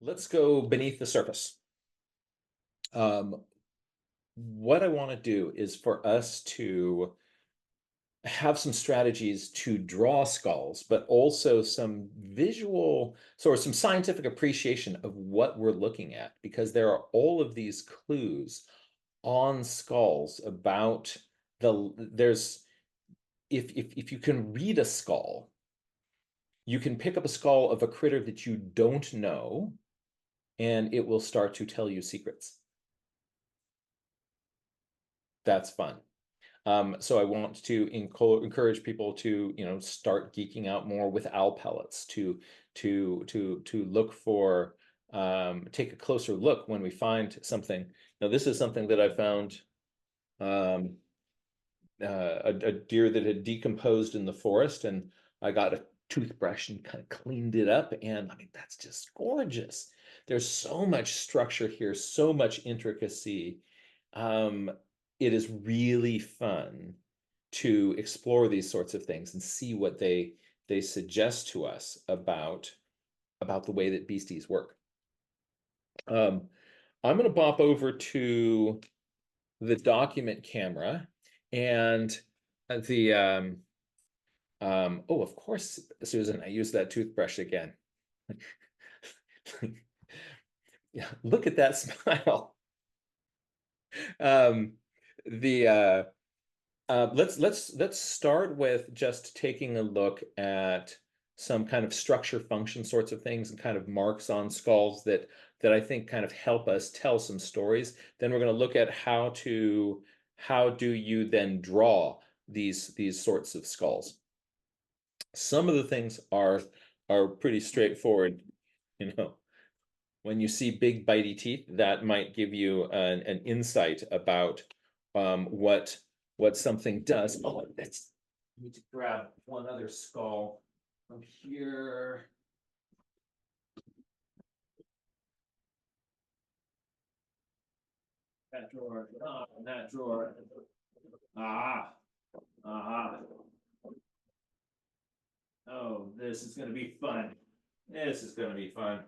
let's go beneath the surface. What I want to do is for us to have some strategies to draw skulls, but also some visual, sort of some scientific appreciation of what we're looking at, because there are all of these clues on skulls about there's if you can read a skull, you can pick up a skull of a critter that you don't know, and it will start to tell you secrets. That's fun. So I want to encourage people to, start geeking out more with owl pellets, to look for, take a closer look when we find something. Now, this is something that I found, a deer that had decomposed in the forest, and I got a toothbrush and kind of cleaned it up, and I mean, that's just gorgeous. There's so much structure here, so much intricacy. Um, it is really fun to explore these sorts of things and see what they suggest to us about the way that beasties work. I'm going to bop over to the document camera, and oh, of course, Susan, I used that toothbrush again. Yeah, look at that smile. Um, the let's start with just taking a look at some kind of structure function sorts of things and kind of marks on skulls that I think kind of help us tell some stories. Then we're going to look at how do you then draw these sorts of skulls. Some of the things are pretty straightforward, you know. When you see big bitey teeth, that might give you an insight about what something does. Oh, that's, I need to grab one other skull from here. That drawer, that drawer. Ah, ah. Oh, this is gonna be fun. This is gonna be fun.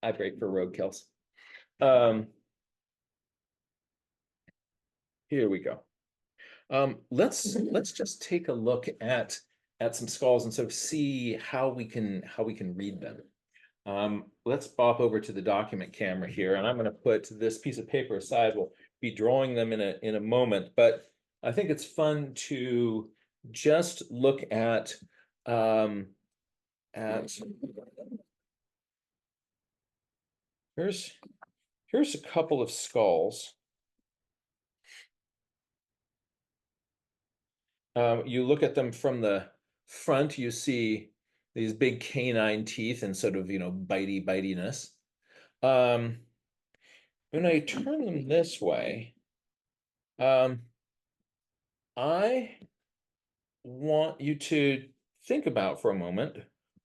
I break for roadkills. Um, Here we go. Let's just take a look at some skulls and sort of see how we can read them. Let's bop over to the document camera here, and I'm going to put this piece of paper aside. We'll be drawing them in a moment, but I think it's fun to just look at here's a couple of skulls. You look at them from the front, you see these big canine teeth and sort of, bitiness. Um, when I turn them this way, um, I want you to think about for a moment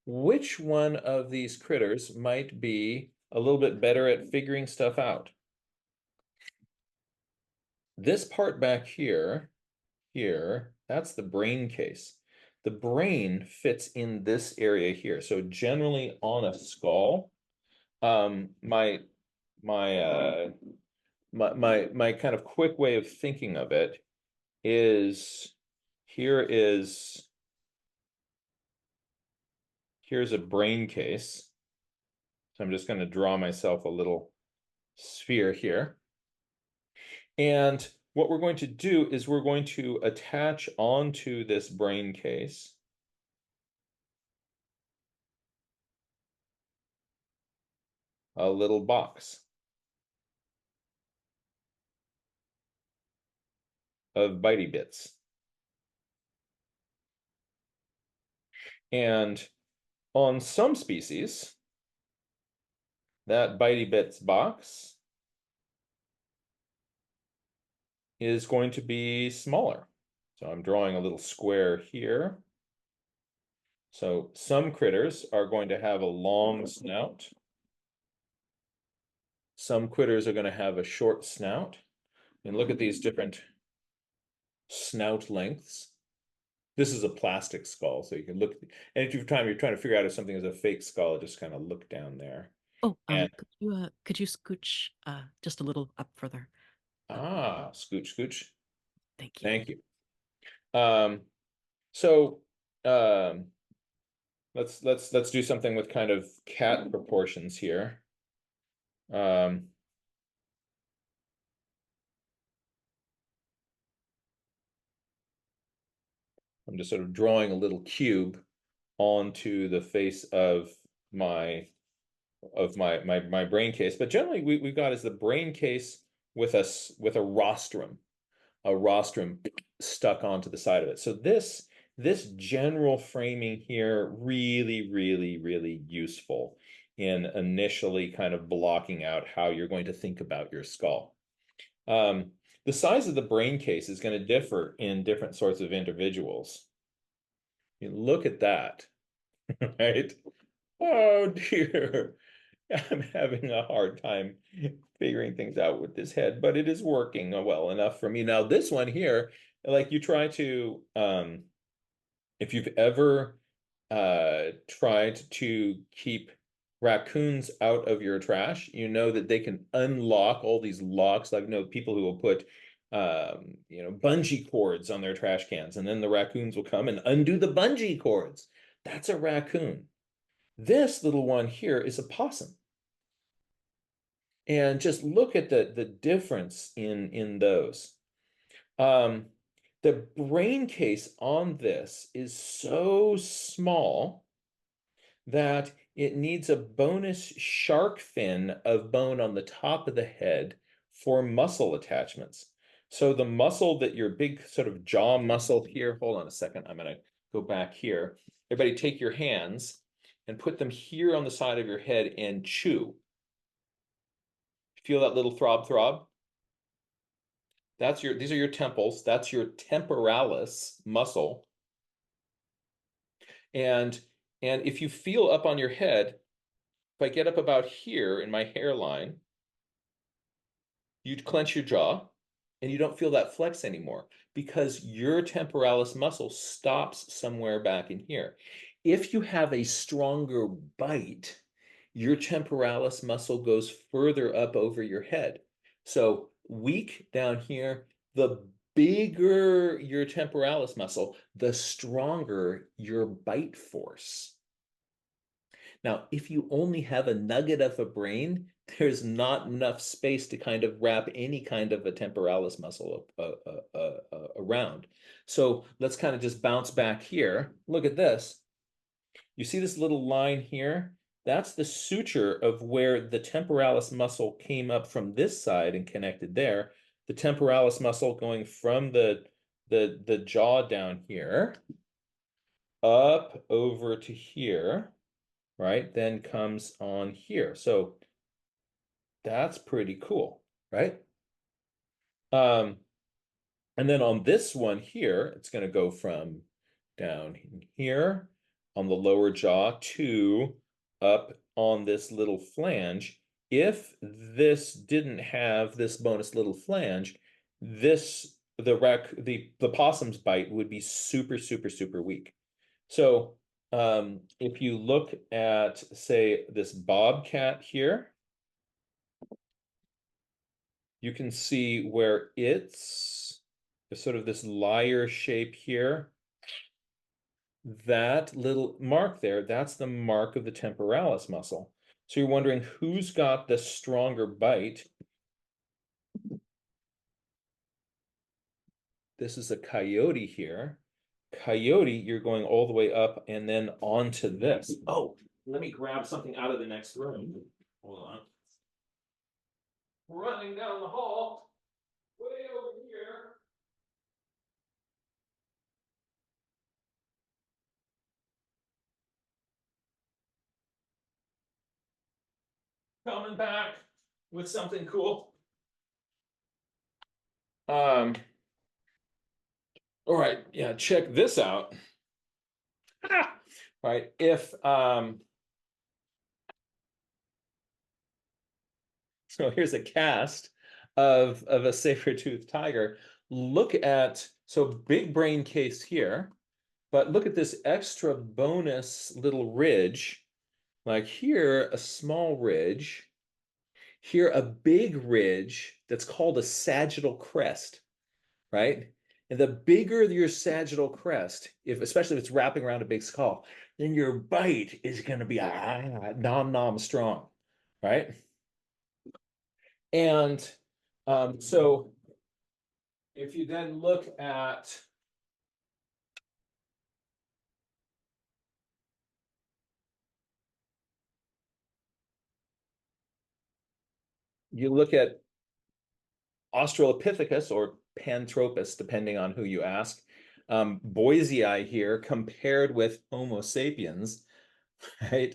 which one of these critters might be a little bit better at figuring stuff out. This part back here, that's the brain case. The brain fits in this area here. So generally on a skull, my my kind of quick way of thinking of it is here's a brain case. So I'm just going to draw myself a little sphere here. And what we're going to do is we're going to attach onto this brain case a little box of bitey bits. And on some species, that bitey bits box is going to be smaller. So I'm drawing a little square here. So some critters are going to have a long snout. Some critters are going to have a short snout. And look at these different snout lengths. This is a plastic skull, so you can look. And if you're trying to figure out if something is a fake skull, just kind of look down there. Oh, And could you scooch just a little up further? Uh, scooch, scooch. Thank you. Thank you. Um, so um, let's do something with kind of cat proportions here. Um, I'm just sort of drawing a little cube onto the face of my my brain case. But generally, we've got is the brain case with us with a rostrum stuck onto the side of it. So this general framing here really useful in initially kind of blocking out how you're going to think about your skull. Um, the size of the brain case is going to differ in different sorts of individuals. You look at that, right? Oh dear. I'm having a hard time figuring things out with this head, but it is working well enough for me. Now, this one here, like you try to, if you've ever tried to keep raccoons out of your trash, you know that they can unlock all these locks. I know people who will put, bungee cords on their trash cans, and then the raccoons will come and undo the bungee cords. That's a raccoon. This little one here is a possum. And just look at the difference in those. Um, the brain case on this is so small that it needs a bonus shark fin of bone on the top of the head for muscle attachments. So the muscle that your big sort of jaw muscle here, hold on a second, I'm going to go back here. Everybody take your hands and put them here on the side of your head and chew. Feel that little throb throb? These are your temples. That's your temporalis muscle. And and if you feel up on your head, if I get up about here in my hairline, you clench your jaw and you don't feel that flex anymore because your temporalis muscle stops somewhere back in here. If you have a stronger bite, your temporalis muscle goes further up over your head. So weak down here, the bigger your temporalis muscle, the stronger your bite force. Now, if you only have a nugget of a brain, there's not enough space to kind of wrap any kind of a temporalis muscle around. So let's kind of just bounce back here. Look at this. You see this little line here? That's the suture of where the temporalis muscle came up from this side and connected there. The temporalis muscle going from the jaw down here up over to here, right? Then comes on here. So that's pretty cool, right? Um, and then on this one here, it's going to go from down here on the lower jaw to up on this little flange. If this didn't have this bonus little flange, this the possum's bite would be super weak. So if you look at, say, this bobcat here, you can see where it's sort of this lyre shape here. That little mark there, that's the mark of the temporalis muscle. So you're wondering who's got the stronger bite. This is a coyote here. Coyote, you're going all the way up and then onto this. Oh, let me grab something out of the next room. Hold on. Running down the hall, way over here. Coming back with something cool. Um, all right, yeah, check this out. Ah! Right, if so here's a cast of a saber-toothed tiger. Look at so big brain case here. But look at this extra bonus little ridge. Like here, a small ridge. Here, a big ridge that's called a sagittal crest, right? And the bigger your sagittal crest, especially if it's wrapping around a big skull, then your bite is going to be nom nom strong, right? And so if you then look at Australopithecus or Panthropus, depending on who you ask, Boisei here compared with Homo sapiens, right?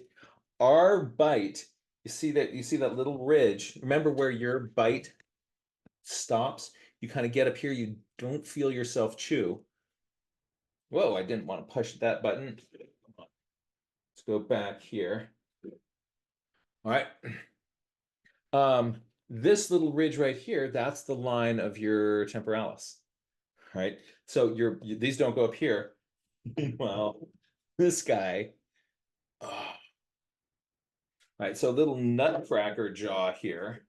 Our bite, you see that little ridge. Remember where your bite stops? You kind of get up here, you don't feel yourself chew. Whoa, I didn't want to push that button. Let's go back here. All right. This little ridge right here, that's the line of your temporalis, right? So these don't go up here. Well, this guy, oh. Right, so a little nutcracker jaw here.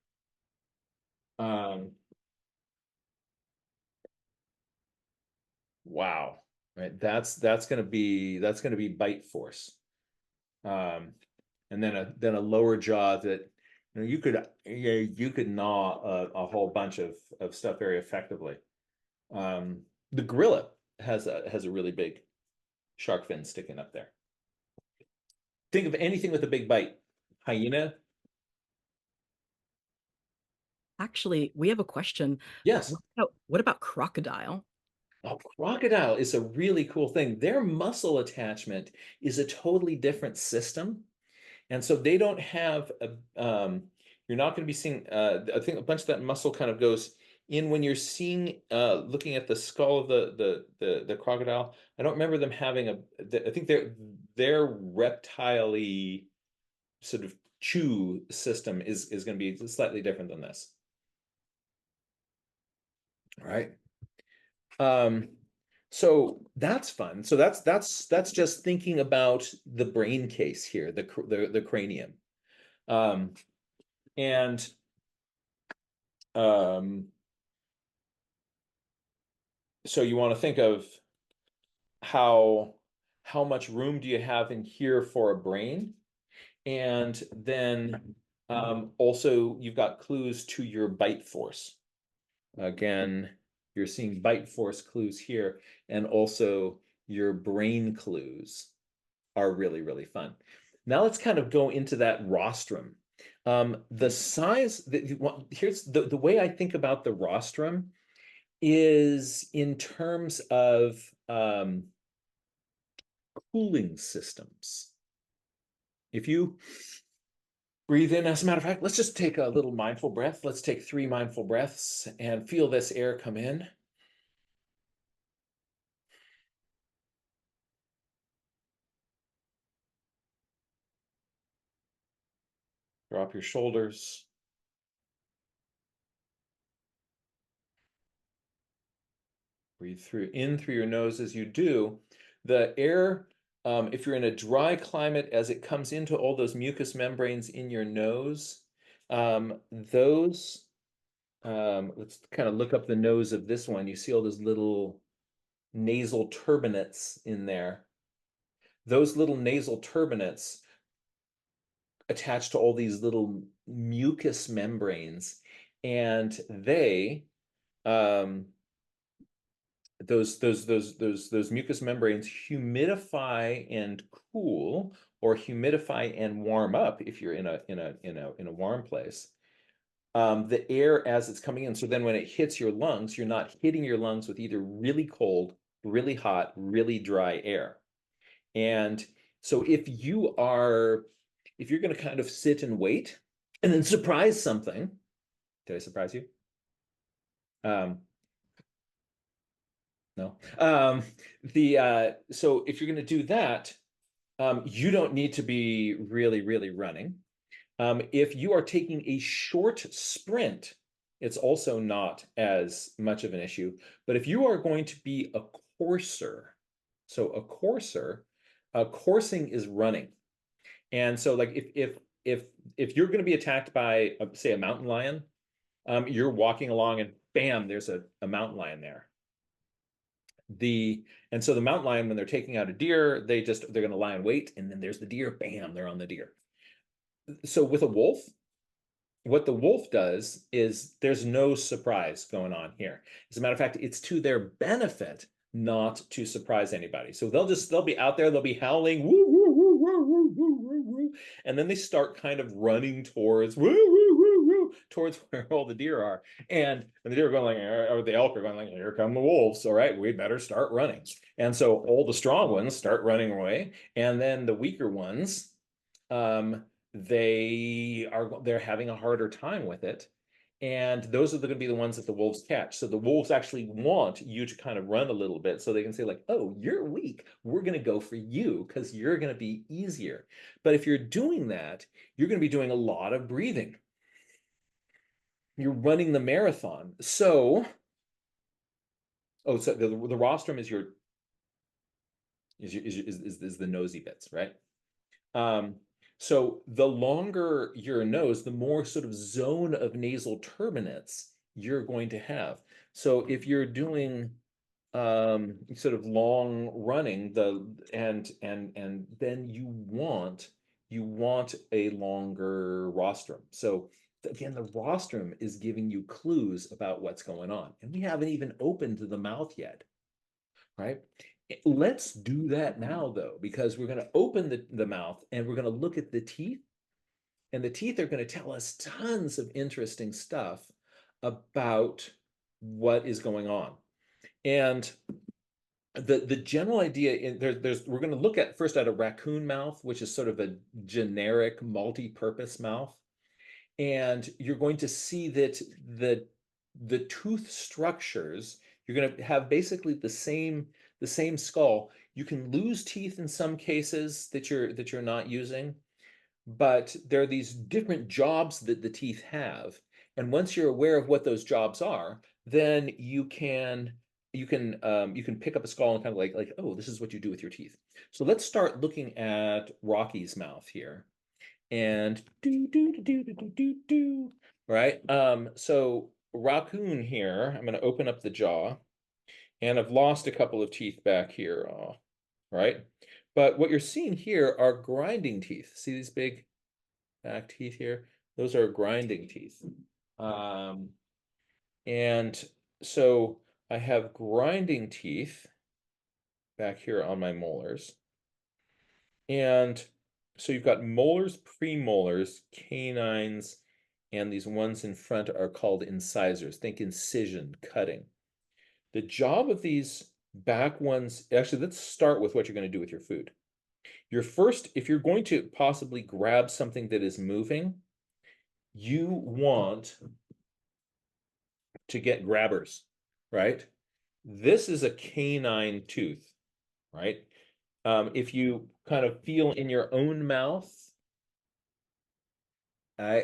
Wow, right? That's gonna be bite force. Um, and then a lower jaw that you could gnaw a whole bunch of stuff very effectively. The gorilla has a really big shark fin sticking up there. Think of anything with a big bite. Hyena? Actually, we have a question. Yes. What about crocodile? A crocodile is a really cool thing. Their muscle attachment is a totally different system. And so they don't have you're not going to be seeing, I think a bunch of that muscle kind of goes in when you're seeing, looking at the skull of the crocodile. I don't remember them having I think their reptile sort of chew system is going to be slightly different than this. All right. Um, so that's fun. So that's just thinking about the brain case here, the cranium. Um, and um, so you want to think of how how much room do you have in here for a brain? And then also you've got clues to your bite force. Again, you're seeing bite force clues here, and also your brain clues are really, really fun. Now let's kind of go into that rostrum. The size that here's the way I think about the rostrum is in terms of cooling systems. If you breathe in, as a matter of fact, let's just take a little mindful breath. Let's take 3 mindful breaths and feel this air come in. Drop your shoulders. Breathe in through your nose as you do. The air, if you're in a dry climate, as it comes into all those mucous membranes in your nose, let's kind of look up the nose of this one. You see all those little nasal turbinates in there. Those little nasal turbinates attach to all these little mucous membranes, and um, those mucous membranes humidify and cool, or humidify and warm up if you're in a warm place. The air as it's coming in. So then when it hits your lungs, you're not hitting your lungs with either really cold, really hot, really dry air. And so if you're going to kind of sit and wait and then surprise something, did I surprise you? No. So if you're going to do that, you don't need to be really, really running. If you are taking a short sprint, it's also not as much of an issue. But if you are going to be a courser, So coursing is running. And so like if you're going to be attacked by say a mountain lion, you're walking along and bam, there's a mountain lion there. And so the mountain lion, when they're taking out a deer, they're going to lie in wait, and then there's the deer, bam, they're on the deer. So with a wolf, what the wolf does is there's no surprise going on here. As a matter of fact, it's to their benefit not to surprise anybody. So they'll be out there, they'll be howling, woo, woo, woo, woo, woo, woo, woo, woo, and then they start kind of running towards woo, woo, woo, woo, towards where all the deer are. And the deer are going like, or the elk are going like, here come the wolves. All right, we better start running. And so all the strong ones start running away, and then the weaker ones, they're having a harder time with it. And those are going to be the ones that the wolves catch. So the wolves actually want you to kind of run a little bit so they can say, like, oh, you're weak. We're going to go for you because you're going to be easier. But if you're doing that, you're going to be doing a lot of breathing. You're running the marathon. So the rostrum is the nosy bits, right? So the longer your nose, the more sort of zone of nasal turbinates you're going to have. So if you're doing sort of long running, and then you want a longer rostrum. So again, the rostrum is giving you clues about what's going on, and we haven't even opened the mouth yet, right? Let's do that now, though, because we're going to open the mouth and we're going to look at the teeth. And the teeth are going to tell us tons of interesting stuff about what is going on. And the general idea we're going to look at first at a raccoon mouth, which is sort of a generic multi-purpose mouth. And you're going to see that the tooth structures, you're going to have basically the same skull. You can lose teeth in some cases that you're not using, but there are these different jobs that the teeth have. And once you're aware of what those jobs are, then you can pick up a skull and kind of like, oh, this is what you do with your teeth. So let's start looking at Rocky's mouth here. And do. Right? So raccoon here, I'm going to open up the jaw, and I've lost a couple of teeth back here. Right? But what you're seeing here are grinding teeth. See these big back teeth here? Those are grinding teeth. And so I have grinding teeth back here on my molars. And so you've got molars, premolars, canines, and these ones in front are called incisors. Think incision, cutting. The job of these back ones, actually, let's start with what you're going to do with your food. If you're going to possibly grab something that is moving, you want to get grabbers, right? This is a canine tooth, right? If you kind of feel in your own mouth, yeah,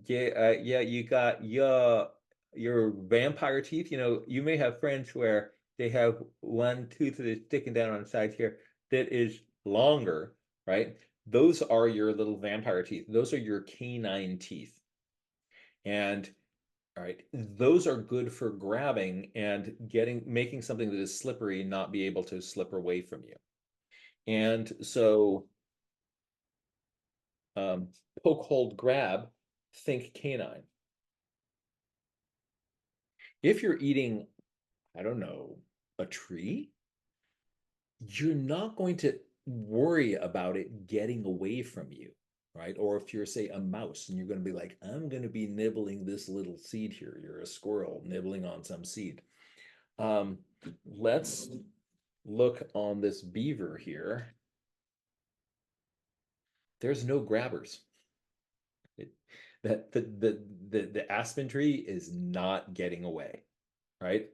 you got your vampire teeth. You may have friends where they have one tooth that is sticking down on the side here that is longer, right? Those are your little vampire teeth. Those are your canine teeth. And all right, those are good for grabbing and making something that is slippery not be able to slip away from you. And so poke, hold, grab, think canine. If you're eating, I don't know, a tree, you're not going to worry about it getting away from you, right? Or if you're, say, a mouse and you're going to be like, I'm going to be nibbling this little seed here. You're a squirrel nibbling on some seed. Let's look on this beaver here. There's no grabbers. The aspen tree is not getting away, right?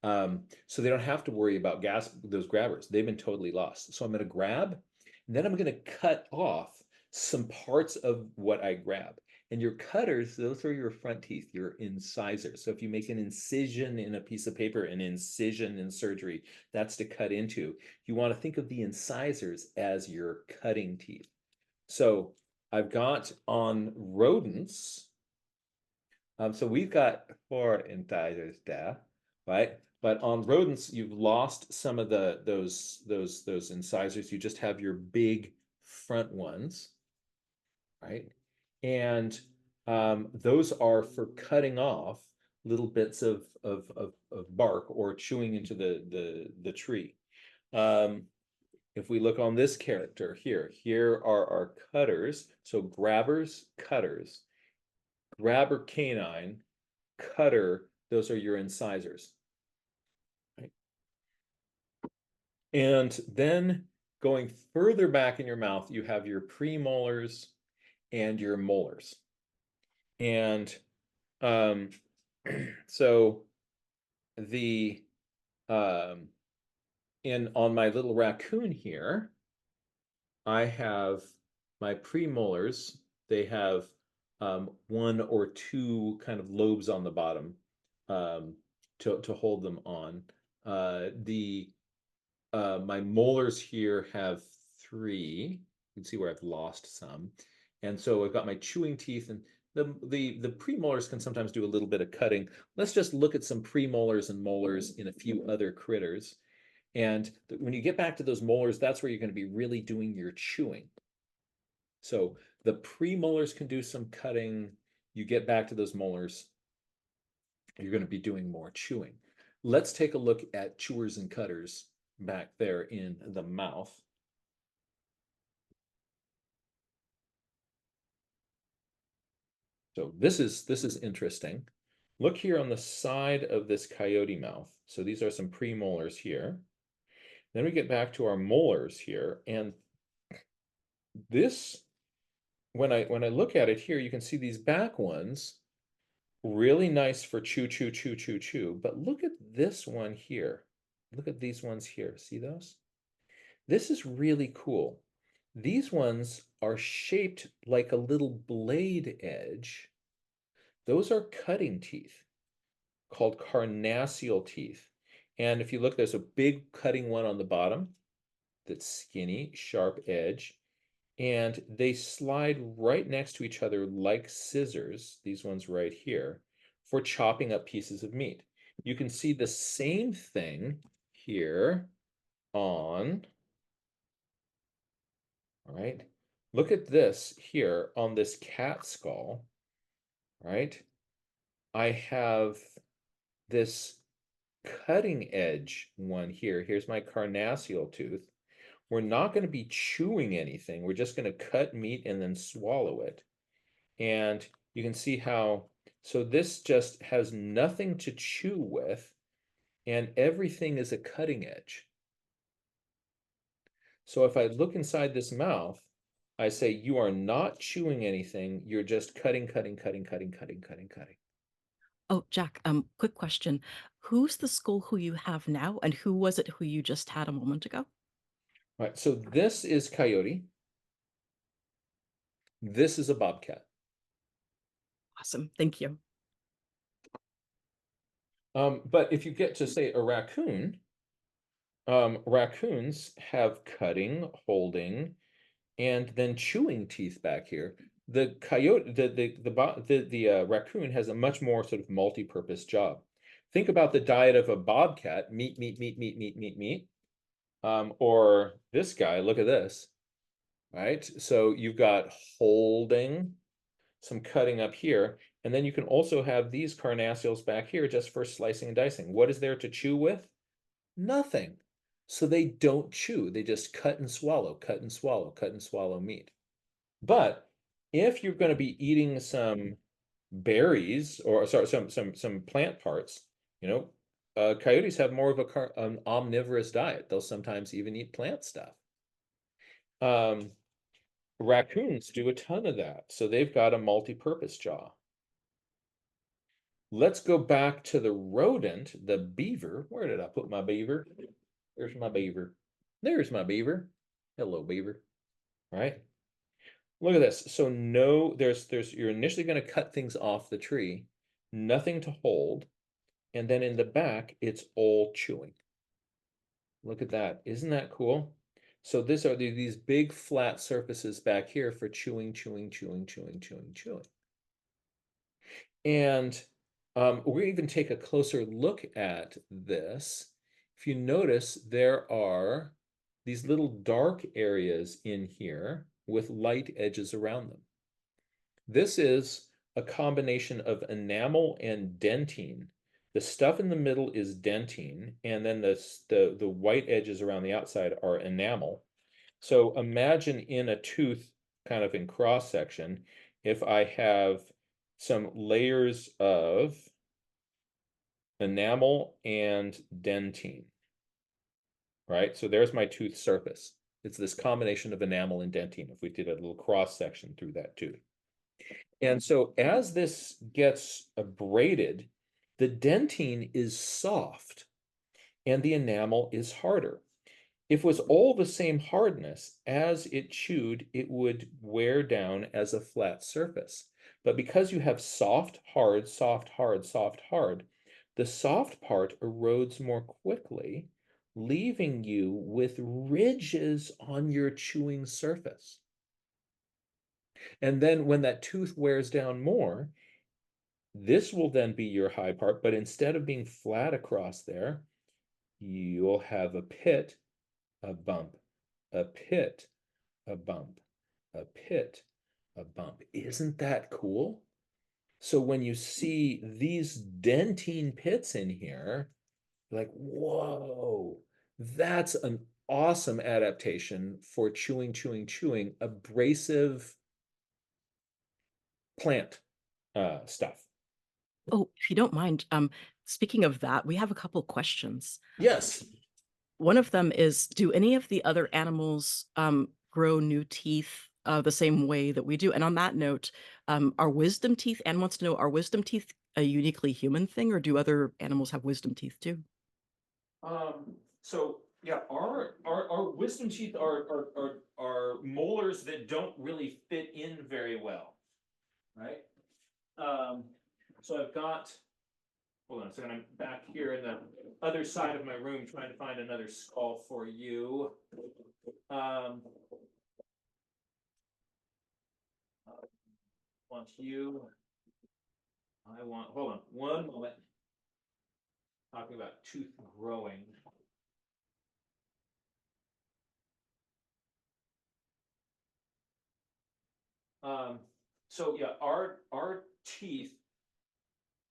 So they don't have to worry about those grabbers. They've been totally lost. So I'm going to grab, and then I'm going to cut off some parts of what I grab. And your cutters, those are your front teeth, your incisors. So if you make an incision in a piece of paper, an incision in surgery, that's to cut into. You want to think of the incisors as your cutting teeth. So I've got on rodents, so we've got 4 incisors there, right? But on rodents, you've lost some of those incisors. You just have your big front ones, right? And those are for cutting off little bits of bark or chewing into the tree. If we look on this character here are our cutters. So grabbers, cutters, grabber canine, cutter, those are your incisors. Right? And then going further back in your mouth, you have your premolars and your molars. And so the on my little raccoon here, I have my premolars. They have 1 or 2 kind of lobes on the bottom to hold them on. My molars here have 3. You can see where I've lost some. And so I've got my chewing teeth, and the premolars can sometimes do a little bit of cutting. Let's just look at some premolars and molars in a few other critters. And when you get back to those molars, that's where you're going to be really doing your chewing. So the premolars can do some cutting. You get back to those molars, you're going to be doing more chewing. Let's take a look at chewers and cutters back there in the mouth. So this is interesting. Look here on the side of this coyote mouth. So these are some premolars here. Then we get back to our molars here, and this, when I look at it here, you can see these back ones, really nice for chew, chew, chew, chew, chew. But look at this one here. Look at these ones here. See those? This is really cool. These ones are shaped like a little blade edge. Those are cutting teeth called carnassial teeth. And if you look, there's a big cutting one on the bottom that's skinny, sharp edge. And they slide right next to each other like scissors, these ones right here, for chopping up pieces of meat. You can see the same thing here on, all right, look at this here on this cat skull, right? I have this cutting edge one here. Here's my carnassial tooth. We're not going to be chewing anything. We're just going to cut meat and then swallow it. And you can see how, so this just has nothing to chew with, and everything is a cutting edge. So if I look inside this mouth, I say, you are not chewing anything. You're just cutting, cutting, cutting, cutting, cutting, cutting, cutting. Oh, Jack, quick question. Who's the skull who you have now, and who was it who you just had a moment ago? All right, so this is coyote. This is a bobcat. Awesome. Thank you. But if you get to, say, a raccoon, raccoons have cutting, holding, and then chewing teeth back here. The coyote, the raccoon has a much more sort of multi-purpose job. Think about the diet of a bobcat: meat, meat, meat, meat, meat, meat, meat. Or this guy, look at this, right? So you've got holding, some cutting up here, and then you can also have these carnassials back here just for slicing and dicing. What is there to chew with? Nothing. So they don't chew. They just cut and swallow, cut and swallow, cut and swallow meat. But if you're going to be eating some berries, or sorry, some plant parts, you know, coyotes have more of an omnivorous diet. They'll sometimes even eat plant stuff. Raccoons do a ton of that, so they've got a multi-purpose jaw. Let's go back to the rodent, the beaver. Where did I put my beaver? There's my beaver. There's my beaver. Hello, beaver. Right? Look at this. So no, you're initially going to cut things off the tree, nothing to hold, and then in the back, it's all chewing. Look at that. Isn't that cool? So these big flat surfaces back here for chewing, chewing, chewing, chewing, chewing, chewing. And we're going to even take a closer look at this. If you notice, there are these little dark areas in here with light edges around them. This is a combination of enamel and dentine. The stuff in the middle is dentine, and then the white edges around the outside are enamel. So imagine in a tooth, kind of in cross section, if I have some layers of enamel and dentine, right? So there's my tooth surface. It's this combination of enamel and dentine if we did a little cross section through that tooth. And so as this gets abraded, the dentine is soft and the enamel is harder. If it was all the same hardness, as it chewed, it would wear down as a flat surface. But because you have soft, hard, soft, hard, soft, hard, the soft part erodes more quickly, leaving you with ridges on your chewing surface. And then when that tooth wears down more, this will then be your high part, but instead of being flat across there, you'll have a pit, a bump, a pit, a bump, a pit, a bump. Isn't that cool? So when you see these dentine pits in here, you're like, whoa, that's an awesome adaptation for chewing, chewing, chewing, abrasive plant stuff. Oh, if you don't mind, speaking of that, we have a couple questions. Yes. One of them is, do any of the other animals grow new teeth the same way that we do? And on that note, are wisdom teeth, Anne wants to know, are wisdom teeth a uniquely human thing, or do other animals have wisdom teeth too? So yeah, our wisdom teeth are molars that don't really fit in very well, right? Um, so I've got, hold on a second, I'm back here in the other side of my room trying to find another skull for you. Um, want you, I want, hold on one moment, talking about tooth growing. Um, so yeah, our teeth,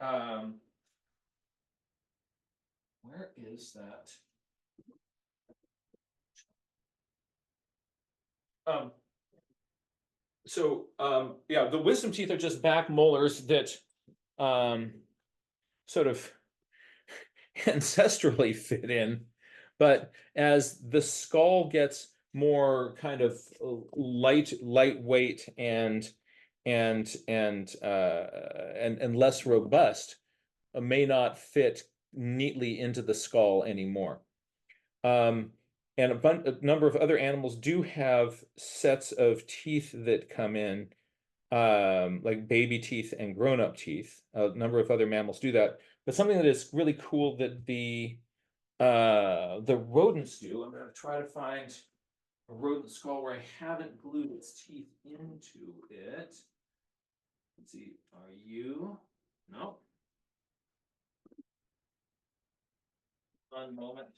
um, where is that? Um, yeah, the wisdom teeth are just back molars that um, sort of ancestrally fit in, but as the skull gets more kind of lightweight and less robust, may not fit neatly into the skull anymore. Um, and a number of other animals do have sets of teeth that come in, like baby teeth and grown-up teeth. A number of other mammals do that. But something that is really cool that the rodents do, I'm going to try to find a rodent skull where I haven't glued its teeth into it. Let's see, are you? No. One moment.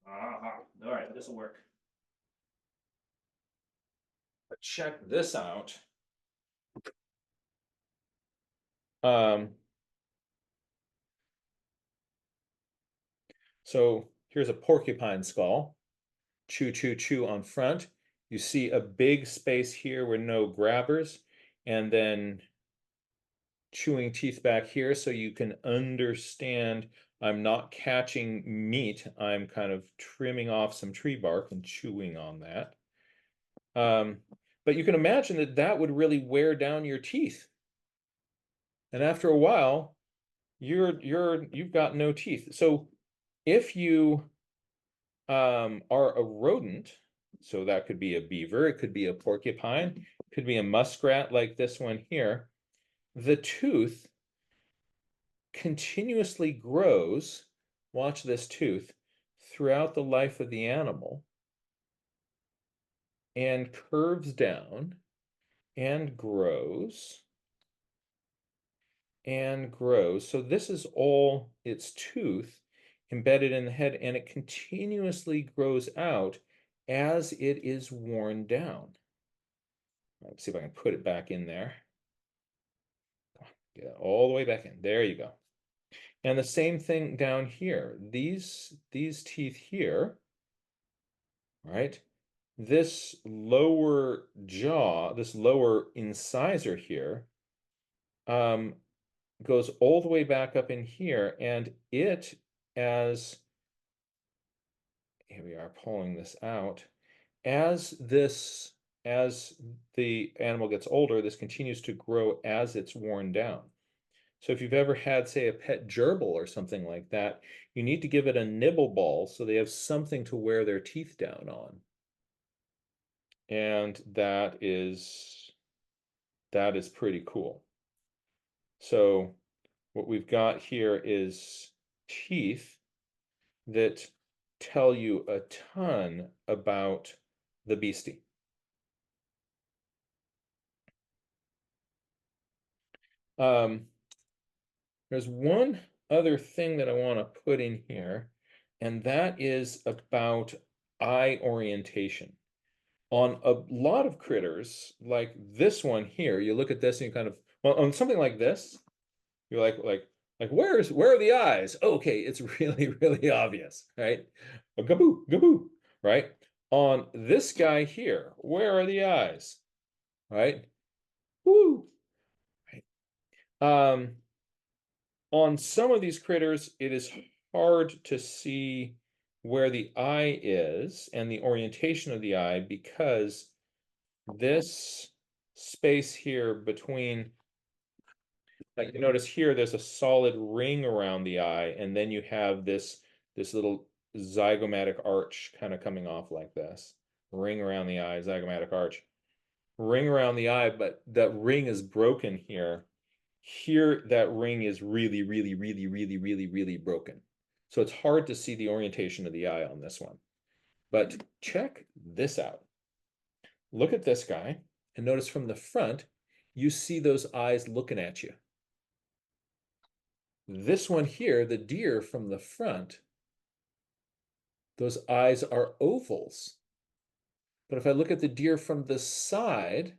Aha. All right, this will work. But check this out. Um, so here's a porcupine skull. Chew, chew, chew on front. You see a big space here where no grabbers, and then chewing teeth back here so you can understand I'm not catching meat. I'm kind of trimming off some tree bark and chewing on that. But you can imagine that that would really wear down your teeth. And after a while, you've got no teeth. So if you are a rodent, So that could be a beaver, it could be a porcupine, it could be a muskrat like this one here. The tooth continuously grows, watch this tooth, throughout the life of the animal and curves down and grows and grows. So this is all its tooth embedded in the head, and it continuously grows out as it is worn down. Let's see if I can put it back in there. Get it all the way back in. There you go. And the same thing down here. These teeth here, right? This lower jaw, this lower incisor here, goes all the way back up in here, and it, as here we are pulling this out, as the animal gets older, this continues to grow as it's worn down. So if you've ever had, say, a pet gerbil or something like that, you need to give it a nibble ball so they have something to wear their teeth down on. And that is pretty cool. So what we've got here is teeth that tell you a ton about the beastie. There's one other thing that I want to put in here, and that is about eye orientation. On a lot of critters, like this one here, you look at this and you kind of, well, on something like this, you're like where are the eyes? Okay, it's really, really obvious, right? A gaboo, gaboo, right? On this guy here, where are the eyes? Right? Woo! Right. On some of these critters, it is hard to see where the eye is and the orientation of the eye, because this space here between, like you notice here, there's a solid ring around the eye, and then you have this little zygomatic arch kind of coming off like this. Ring around the eye, zygomatic arch. Ring around the eye, but that ring is broken here. Here, that ring is really, really, really, really, really, really broken. So it's hard to see the orientation of the eye on this one. But check this out. Look at this guy, and notice from the front, you see those eyes looking at you. This one here, the deer from the front, those eyes are ovals. But if I look at the deer from the side,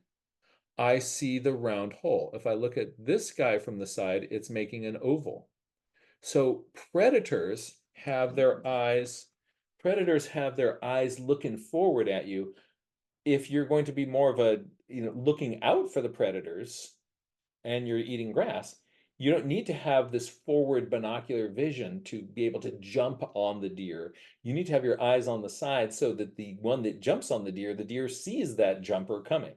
I see the round hole. If I look at this guy from the side, it's making an oval. So predators have their eyes looking forward at you. If you're going to be more of a, looking out for the predators and you're eating grass, you don't need to have this forward binocular vision to be able to jump on the deer. You need to have your eyes on the side so that the one that jumps on the deer sees that jumper coming.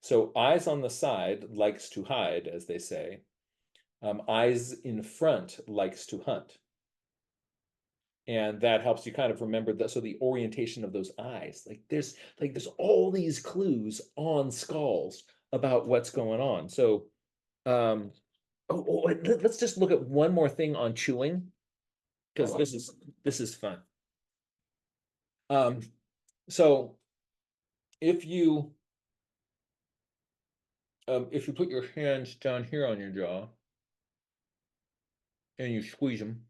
So eyes on the side likes to hide, as they say. Eyes in front likes to hunt. And that helps you kind of remember that. So the orientation of those eyes, there's all these clues on skulls about what's going on. So let's just look at one more thing on chewing, because this is fun. So if you put your hands down here on your jaw and you squeeze them,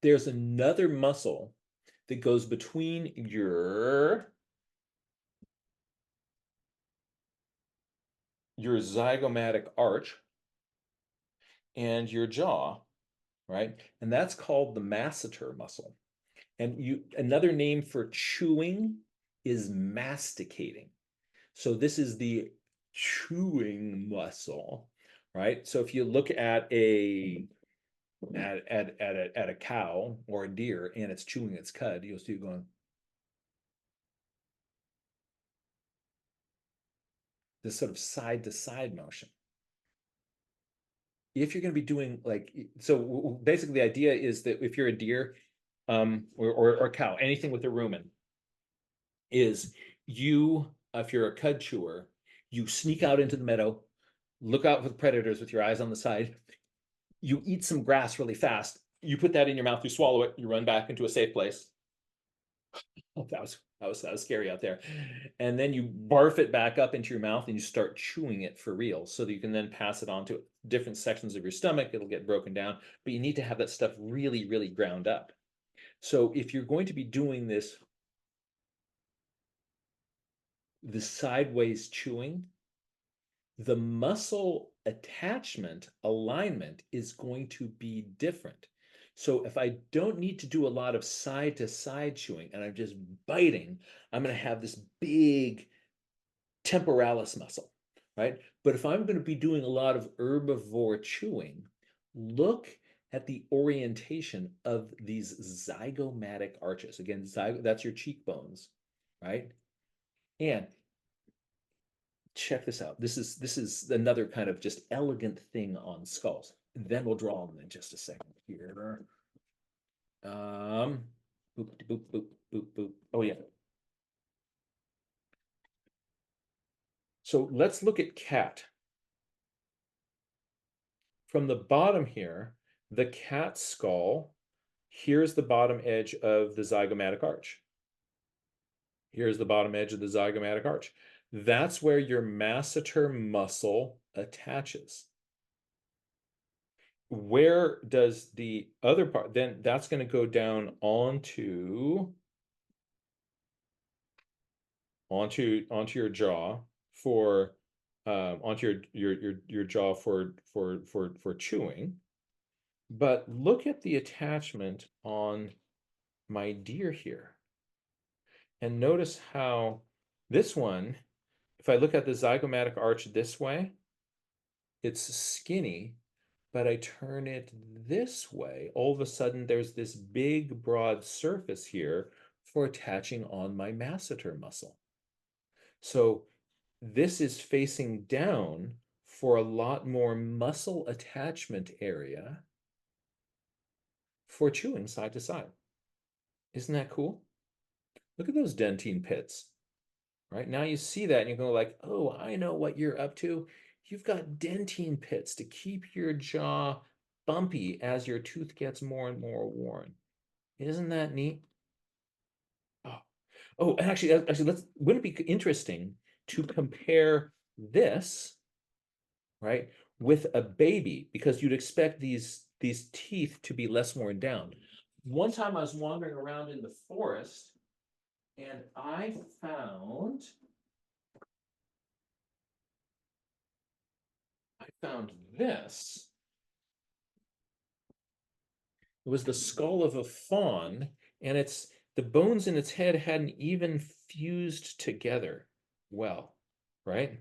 there's another muscle that goes between your zygomatic arch and your jaw, right? And that's called the masseter muscle. And another name for chewing is masticating. So this is the chewing muscle, right? So if you look at a cow or a deer and it's chewing its cud, you'll see it going this sort of side to side motion. If you're going to be doing basically the idea is that if you're a deer, or cow, anything with a rumen, is you, if you're a cud chewer, you sneak out into the meadow, look out for the predators with your eyes on the side, you eat some grass really fast, you put that in your mouth, you swallow it, you run back into a safe place. Oh, that was scary out there. And then you barf it back up into your mouth and you start chewing it for real so that you can then pass it on to different sections of your stomach. It'll get broken down, but you need to have that stuff really, really ground up. So if you're going to be doing the sideways chewing, the muscle attachment alignment is going to be different. So if I don't need to do a lot of side to side chewing and I'm just biting, I'm going to have this big temporalis muscle, right? But if I'm going to be doing a lot of herbivore chewing, look at the orientation of these zygomatic arches. Again, that's your cheekbones, right? And check this out. This is another kind of just elegant thing on skulls. And then we'll draw them in just a second here. Boop, boop, boop, boop, boop. Oh yeah. So let's look at cat. From the bottom here, the cat skull, here's the bottom edge of the zygomatic arch. Here's the bottom edge of the zygomatic arch. That's where your masseter muscle attaches. Where does the other part, then that's going to go down onto your jaw for onto your jaw for chewing. But look at the attachment on my deer here. And notice how this one, if I look at the zygomatic arch this way, it's skinny, but I turn it this way, all of a sudden there's this big broad surface here for attaching on my masseter muscle. So this is facing down for a lot more muscle attachment area for chewing side to side. Isn't that cool? Look at those dentine pits. Right now you see that and you go like, oh, I know what you're up to. You've got dentine pits to keep your jaw bumpy as your tooth gets more and more worn. Isn't that neat? Oh, oh, and actually, wouldn't it be interesting to compare this, right, with a baby? Because you'd expect these teeth to be less worn down. One time I was wandering around in the forest and I found this. It was the skull of a fawn, and the bones in its head hadn't even fused together well, right?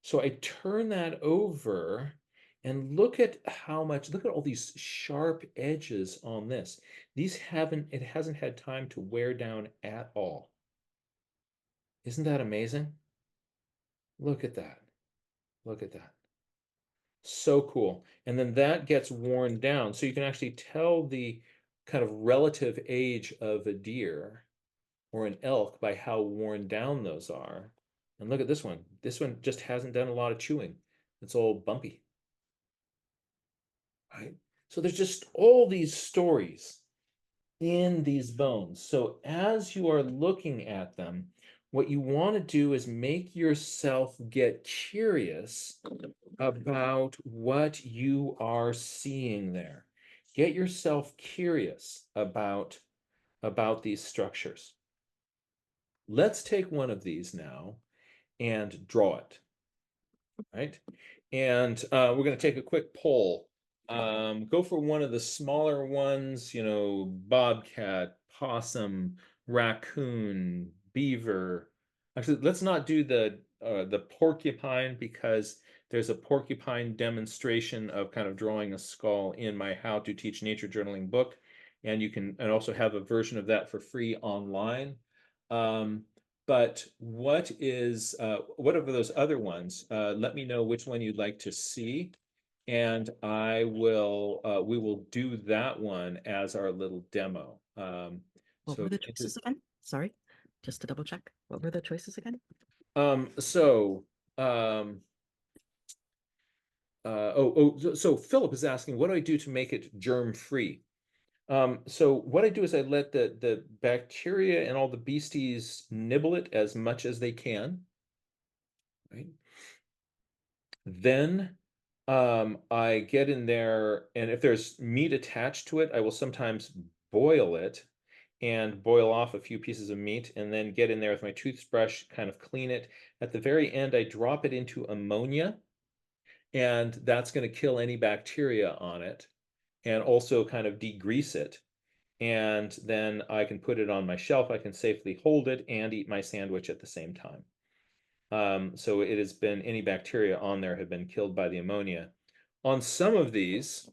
So I turn that over and look at look at all these sharp edges on this. It hasn't had time to wear down at all. Isn't that amazing? Look at that. Look at that. So cool. And then that gets worn down. So you can actually tell the kind of relative age of a deer or an elk by how worn down those are. And look at this one. This one just hasn't done a lot of chewing. It's all bumpy, right? So there's just all these stories in these bones. So as you are looking at them, what you want to do is make yourself get curious about what you are seeing there. Get yourself curious about these structures. Let's take one of these now and draw it, right? And we're going to take a quick poll. Go for one of the smaller ones, bobcat, possum, raccoon, beaver. Actually, let's not do the porcupine because there's a porcupine demonstration of kind of drawing a skull in my How to Teach Nature Journaling book, and you can also have a version of that for free online. But what are those other ones? Let me know which one you'd like to see. and we will do that one as our little demo. What were the choices again? Sorry, just to double check. What were the choices again? um, so, um, so Philip is asking, what do I do to make it germ free? So what I do is I let the bacteria and all the beasties nibble it as much as they can, right? Then I get in there, and if there's meat attached to it, I will sometimes boil it and boil off a few pieces of meat, and then get in there with my toothbrush, kind of clean it. At the very end, I drop it into ammonia, and that's going to kill any bacteria on it and also kind of degrease it. And then I can put it on my shelf. I can safely hold it and eat my sandwich at the same time. So it has been, any bacteria on there have been killed by the ammonia. On some of these,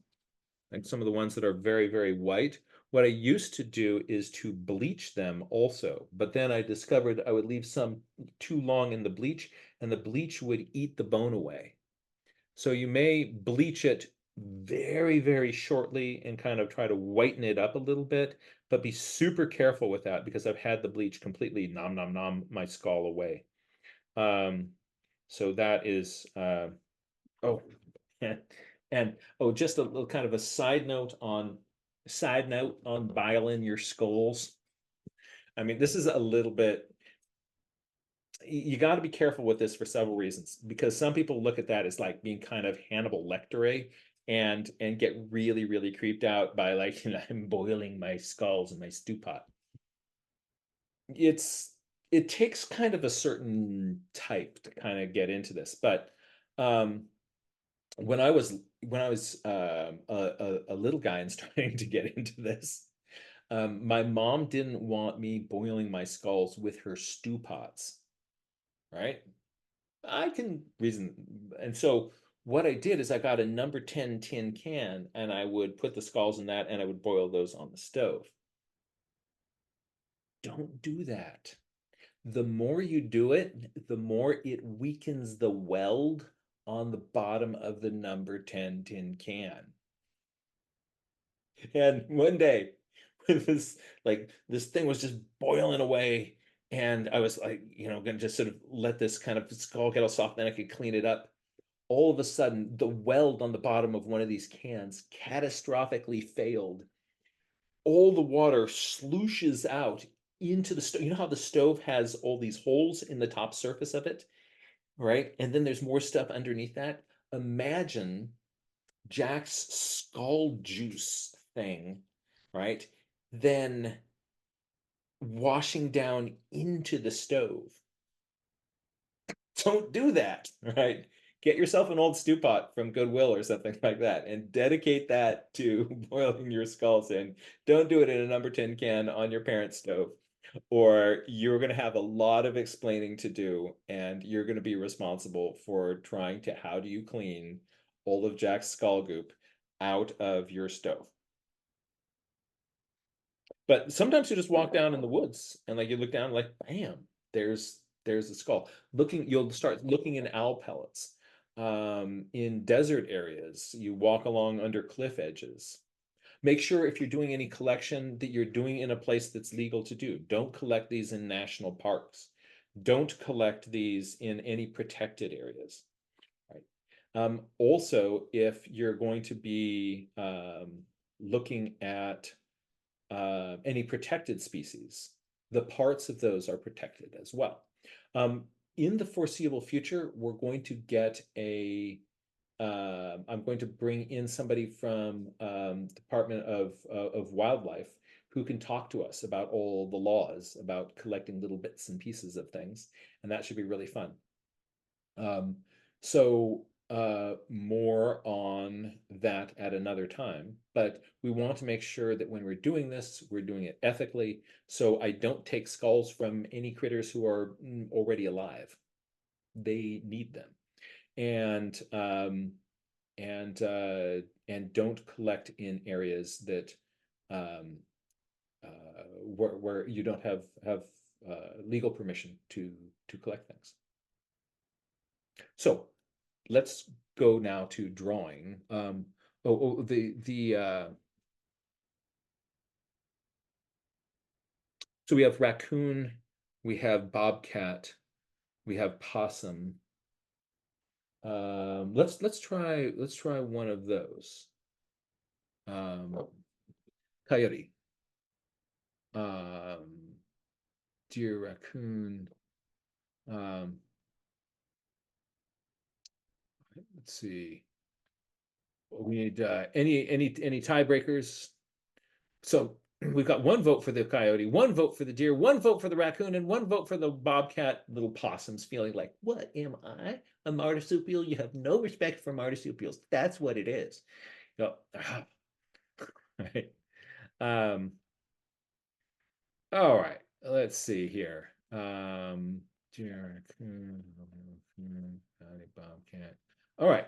like some of the ones that are very, very white, what I used to do is to bleach them also. But then I discovered I would leave some too long in the bleach, and the bleach would eat the bone away. So you may bleach it very, very shortly and kind of try to whiten it up a little bit, but be super careful with that because I've had the bleach completely nom nom nom my skull away. Um, so that is oh and, and oh, just a little kind of a side note on biling your skulls. I mean, this is a little bit, you got to be careful with this for several reasons, because some people look at that as like being kind of Hannibal Lecter and get really, really creeped out by, like, I'm boiling my skulls in my stew pot. It's it takes kind of a certain type to kind of get into this, but um when I was a little guy and starting to get into this, my mom didn't want me boiling my skulls with her stew pots, right? I can reason. And so what I did is I got a number 10 tin can, and I would put the skulls in that, and I would boil those on the stove. Don't do that. The more you do it, the more it weakens the weld on the bottom of the number 10 tin can. And one day, when this thing was just boiling away, and I was like, gonna just sort of let this kind of skull get all soft, then I could clean it up. All of a sudden, the weld on the bottom of one of these cans catastrophically failed. All the water slooshes out into the stove. You know how the stove has all these holes in the top surface of it, right? And then there's more stuff underneath that. Imagine Jack's skull juice thing, right? Then washing down into the stove. Don't do that, right? Get yourself an old stew pot from Goodwill or something like that and dedicate that to boiling your skulls in. Don't do it in a number 10 can on your parents' stove, or you're going to have a lot of explaining to do, and you're going to be responsible for trying to, how do you clean all of Jack's skull goop out of your stove. But sometimes you just walk down in the woods and, like, you look down, like, bam, there's the skull. You'll start looking in owl pellets. In desert areas, you walk along under cliff edges. Make sure, if you're doing any collection, that you're doing in a place that's legal to do. Don't collect these in national parks. Don't collect these in any protected areas. Right. Also, if you're going to be looking at any protected species, the parts of those are protected as well. In the foreseeable future, we're going to get I'm going to bring in somebody from Department of Wildlife who can talk to us about all the laws about collecting little bits and pieces of things, and that should be really fun. So more on that at another time, but we want to make sure that when we're doing this, we're doing it ethically. So I don't take skulls from any critters who are already alive. They need them. And and don't collect in areas that where you don't have legal permission to collect things. So let's go now to drawing. So we have raccoon, we have bobcat, we have possum. Let's try one of those. Coyote, deer, raccoon. Let's see. We need any tiebreakers. So we've got one vote for the coyote, one vote for the deer, one vote for the raccoon, and one vote for the bobcat. Little possums feeling like, what am I? A marsupial? You have no respect for marsupials. That's what it is. You know, right. Um, all right. Let's see here. Deer, raccoon, coyote, bobcat. All right.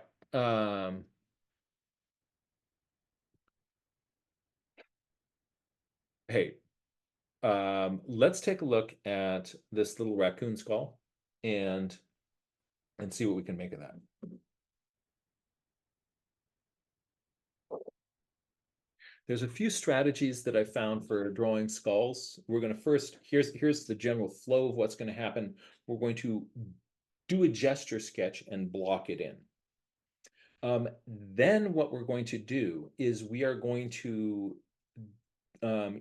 Hey, let's take a look at this little raccoon skull and see what we can make of that. There's a few strategies that I found for drawing skulls. We're going to first, here's the general flow of what's going to happen. We're going to do a gesture sketch and block it in. Then what we're going to do is we are going to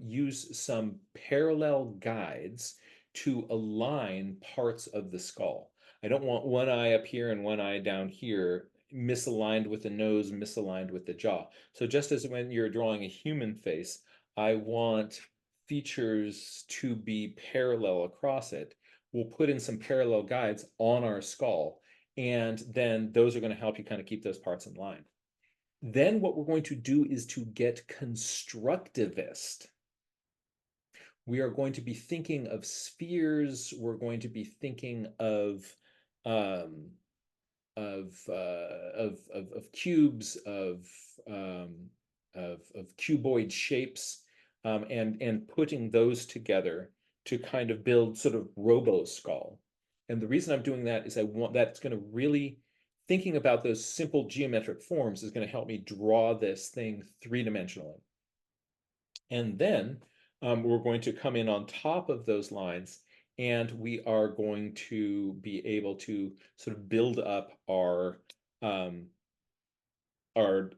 use some parallel guides to align parts of the skull. I don't want one eye up here and one eye down here misaligned with the nose, misaligned with the jaw. So just as when you're drawing a human face, I want features to be parallel across it. We'll put in some parallel guides on our skull, and then those are going to help you kind of keep those parts in line. Then what we're going to do is to get constructivist. We are going to be thinking of spheres. We're going to be thinking of cubes, of cuboid shapes, and putting those together to kind of build sort of robo skull. And the reason I'm doing that is I want that's going to really thinking about those simple geometric forms is going to help me draw this thing three-dimensionally. And then we're going to come in on top of those lines, and we are going to be able to sort of build up our our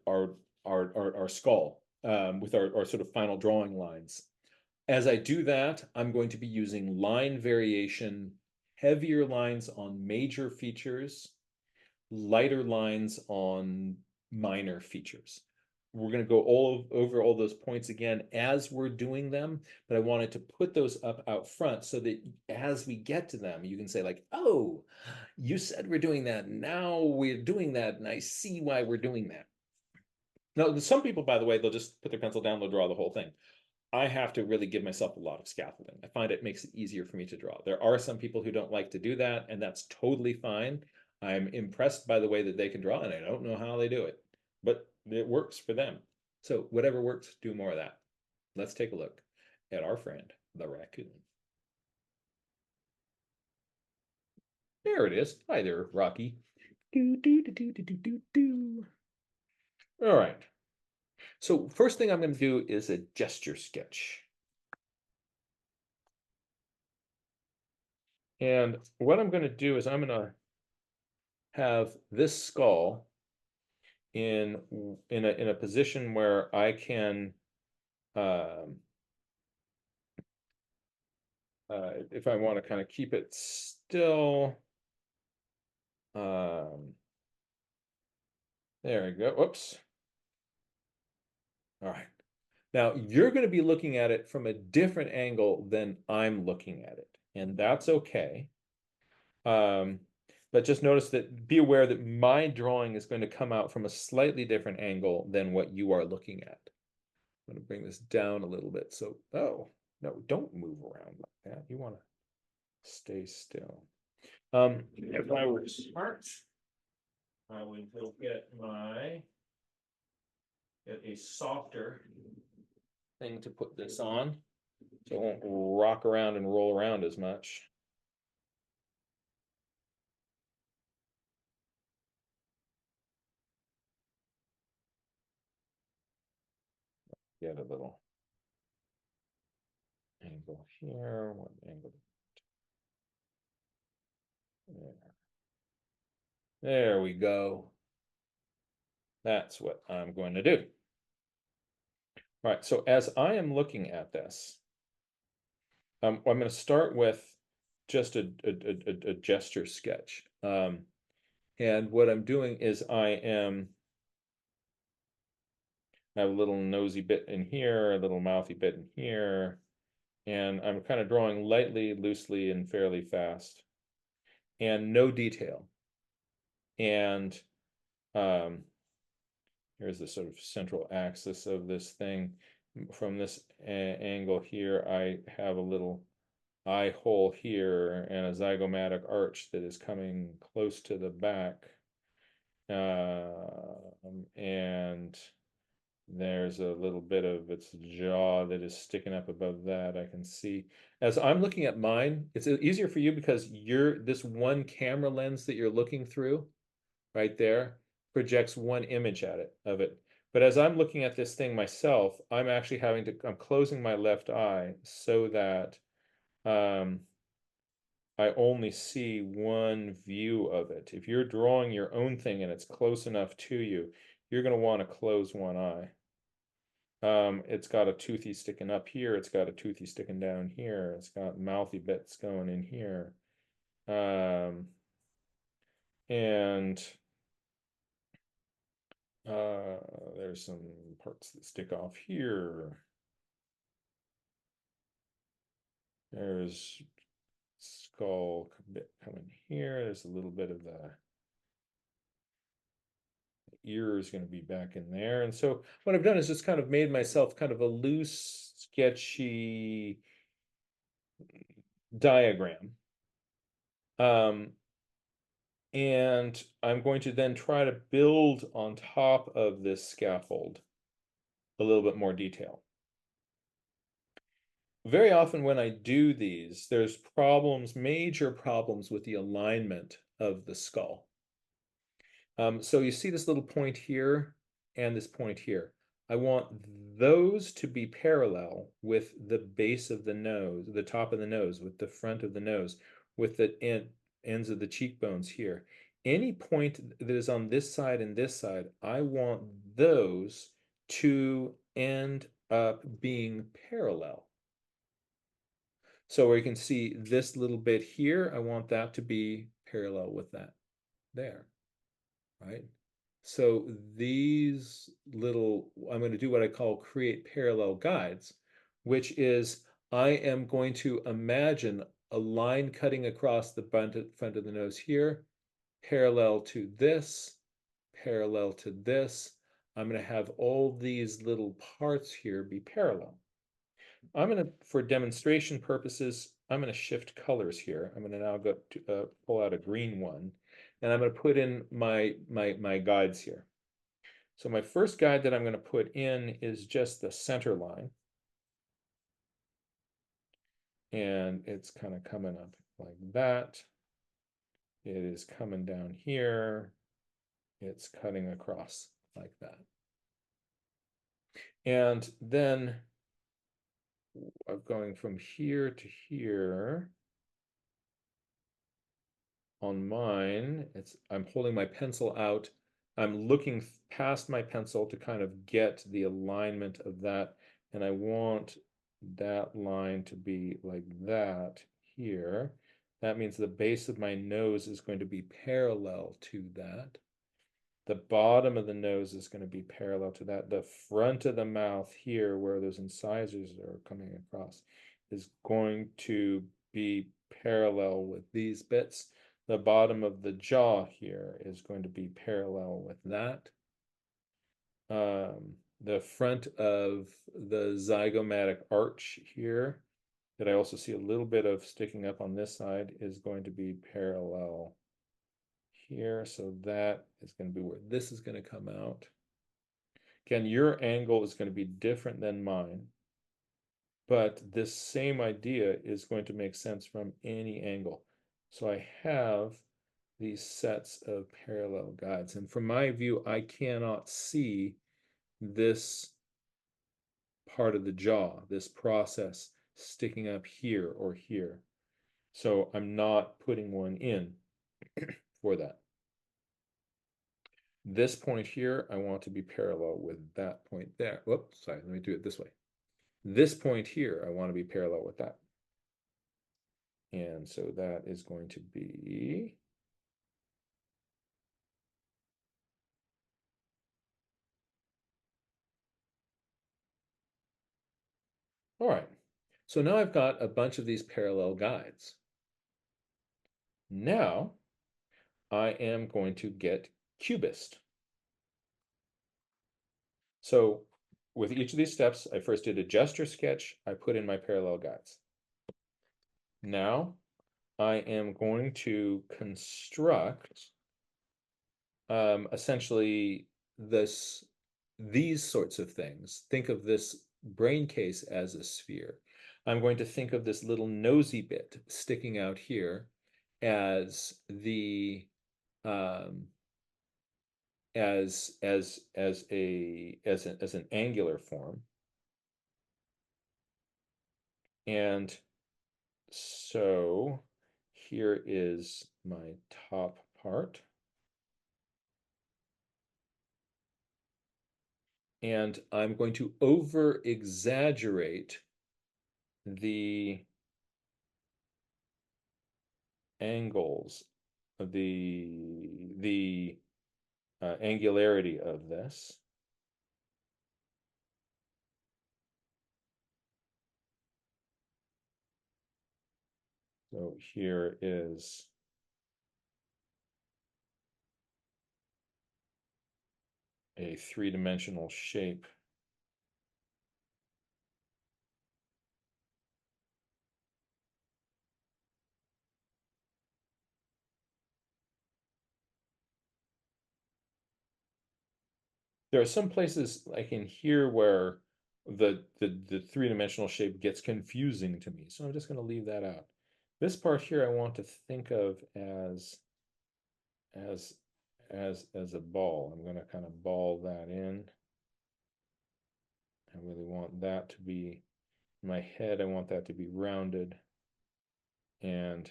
our our skull with our sort of final drawing lines. As I do that, I'm going to be using line variation, heavier lines on major features, lighter lines on minor features. We're going to go over all those points again as we're doing them, but I wanted to put those up out front so that as we get to them, you can say like, oh, you said we're doing that. Now we're doing that, and I see why we're doing that. Now, some people, by the way, they'll just put their pencil down, they'll draw the whole thing. I have to really give myself a lot of scaffolding. I find it makes it easier for me to draw. There are some people who don't like to do that, and that's totally fine. I'm impressed by the way that they can draw, and I don't know how they do it, but it works for them. So whatever works, do more of that. Let's take a look at our friend, the raccoon. There it is. Hi there, Rocky. Do, do, do, do, do, do, do, do. All right. So first thing I'm going to do is a gesture sketch. And what I'm going to do is I'm going to have this skull in a position where I can if I want to kind of keep it still, there we go. Whoops. All right. Now you're going to be looking at it from a different angle than I'm looking at it, and that's okay. But just notice that, be aware that my drawing is going to come out from a slightly different angle than what you are looking at. I'm going to bring this down a little bit. So, oh, no, don't move around like that. You want to stay still. If I were smart, I would go get a softer thing to put this on, so it won't rock around and roll around as much. get a little angle here. What angle? There. There we go. That's what I'm going to do. All right, so as I am looking at this, I'm going to start with just a gesture sketch. And what I'm doing is I have a little nosy bit in here, a little mouthy bit in here, and I'm kind of drawing lightly, loosely, and fairly fast, and no detail. And here's the sort of central axis of this thing. From this angle here, I have a little eye hole here and a zygomatic arch that is coming close to the back. And there's a little bit of its jaw that is sticking up above that. I can see as I'm looking at mine, it's easier for you because you're this one camera lens that you're looking through right there projects one image at it of it. But as I'm looking at this thing myself, I'm actually I'm closing my left eye so that I only see one view of it. If you're drawing your own thing and it's close enough to you, you're going to want to close one eye. It's got a toothy sticking up here. It's got a toothy sticking down here. It's got mouthy bits going in here. And there's some parts that stick off here. There's skull bit coming here. There's a little bit of the ear is going to be back in there. And so what I've done is just kind of made myself kind of a loose, sketchy diagram. And I'm going to then try to build on top of this scaffold a little bit more detail. Very often when I do these, there's problems, major problems with the alignment of the skull. So you see this little point here and this point here. I want those to be parallel with the base of the nose, the top of the nose, with the front of the nose, with the ends of the cheekbones here. Any point that is on this side and this side, I want those to end up being parallel. So where you can see this little bit here, I want that to be parallel with that there, right? So these little, I'm going to do what I call create parallel guides, which is I am going to imagine a line cutting across the front of the nose here, parallel to this, parallel to this. I'm going to have all these little parts here be parallel. I'm going to, for demonstration purposes, I'm going to shift colors here. I'm going to now go to pull out a green one, and I'm going to put in my guides here. So my first guide that I'm going to put in is just the center line. And it's kind of coming up like that. It is coming down here. It's cutting across like that. And then I'm going from here to here. On mine, I'm holding my pencil out. I'm looking past my pencil to kind of get the alignment of that. And I want that line to be like that here. That means the base of my nose is going to be parallel to that. The bottom of the nose is going to be parallel to that. The front of the mouth here, where those incisors are coming across, is going to be parallel with these bits. The bottom of the jaw here is going to be parallel with that. The front of the zygomatic arch here, that I also see a little bit of sticking up on this side, is going to be parallel here. So that is going to be where this is going to come out. Again, your angle is going to be different than mine, but this same idea is going to make sense from any angle. So I have these sets of parallel guides. And from my view, I cannot see this part of the jaw, this process sticking up here or here. So I'm not putting one in for that. This point here, I want to be parallel with that point there. Whoops, sorry, let me do it this way. This point here, I want to be parallel with that. And so that is going to be all right. So now I've got a bunch of these parallel guides. Now I am going to get cubist. So with each of these steps, I first did a gesture sketch. I put in my parallel guides. Now I am going to construct essentially these sorts of things. Think of this brain case as a sphere. I'm going to think of this little nosy bit sticking out here as the as an angular form. And so here is my top part. And I'm going to over exaggerate the angles of the angularity of this. So here is a three-dimensional shape. There are some places like in here where the three-dimensional shape gets confusing to me, so I'm just going to leave that out. This part here I want to think of as as a ball. I'm going to kind of ball that in. I really want that to be my head. I want that to be rounded, and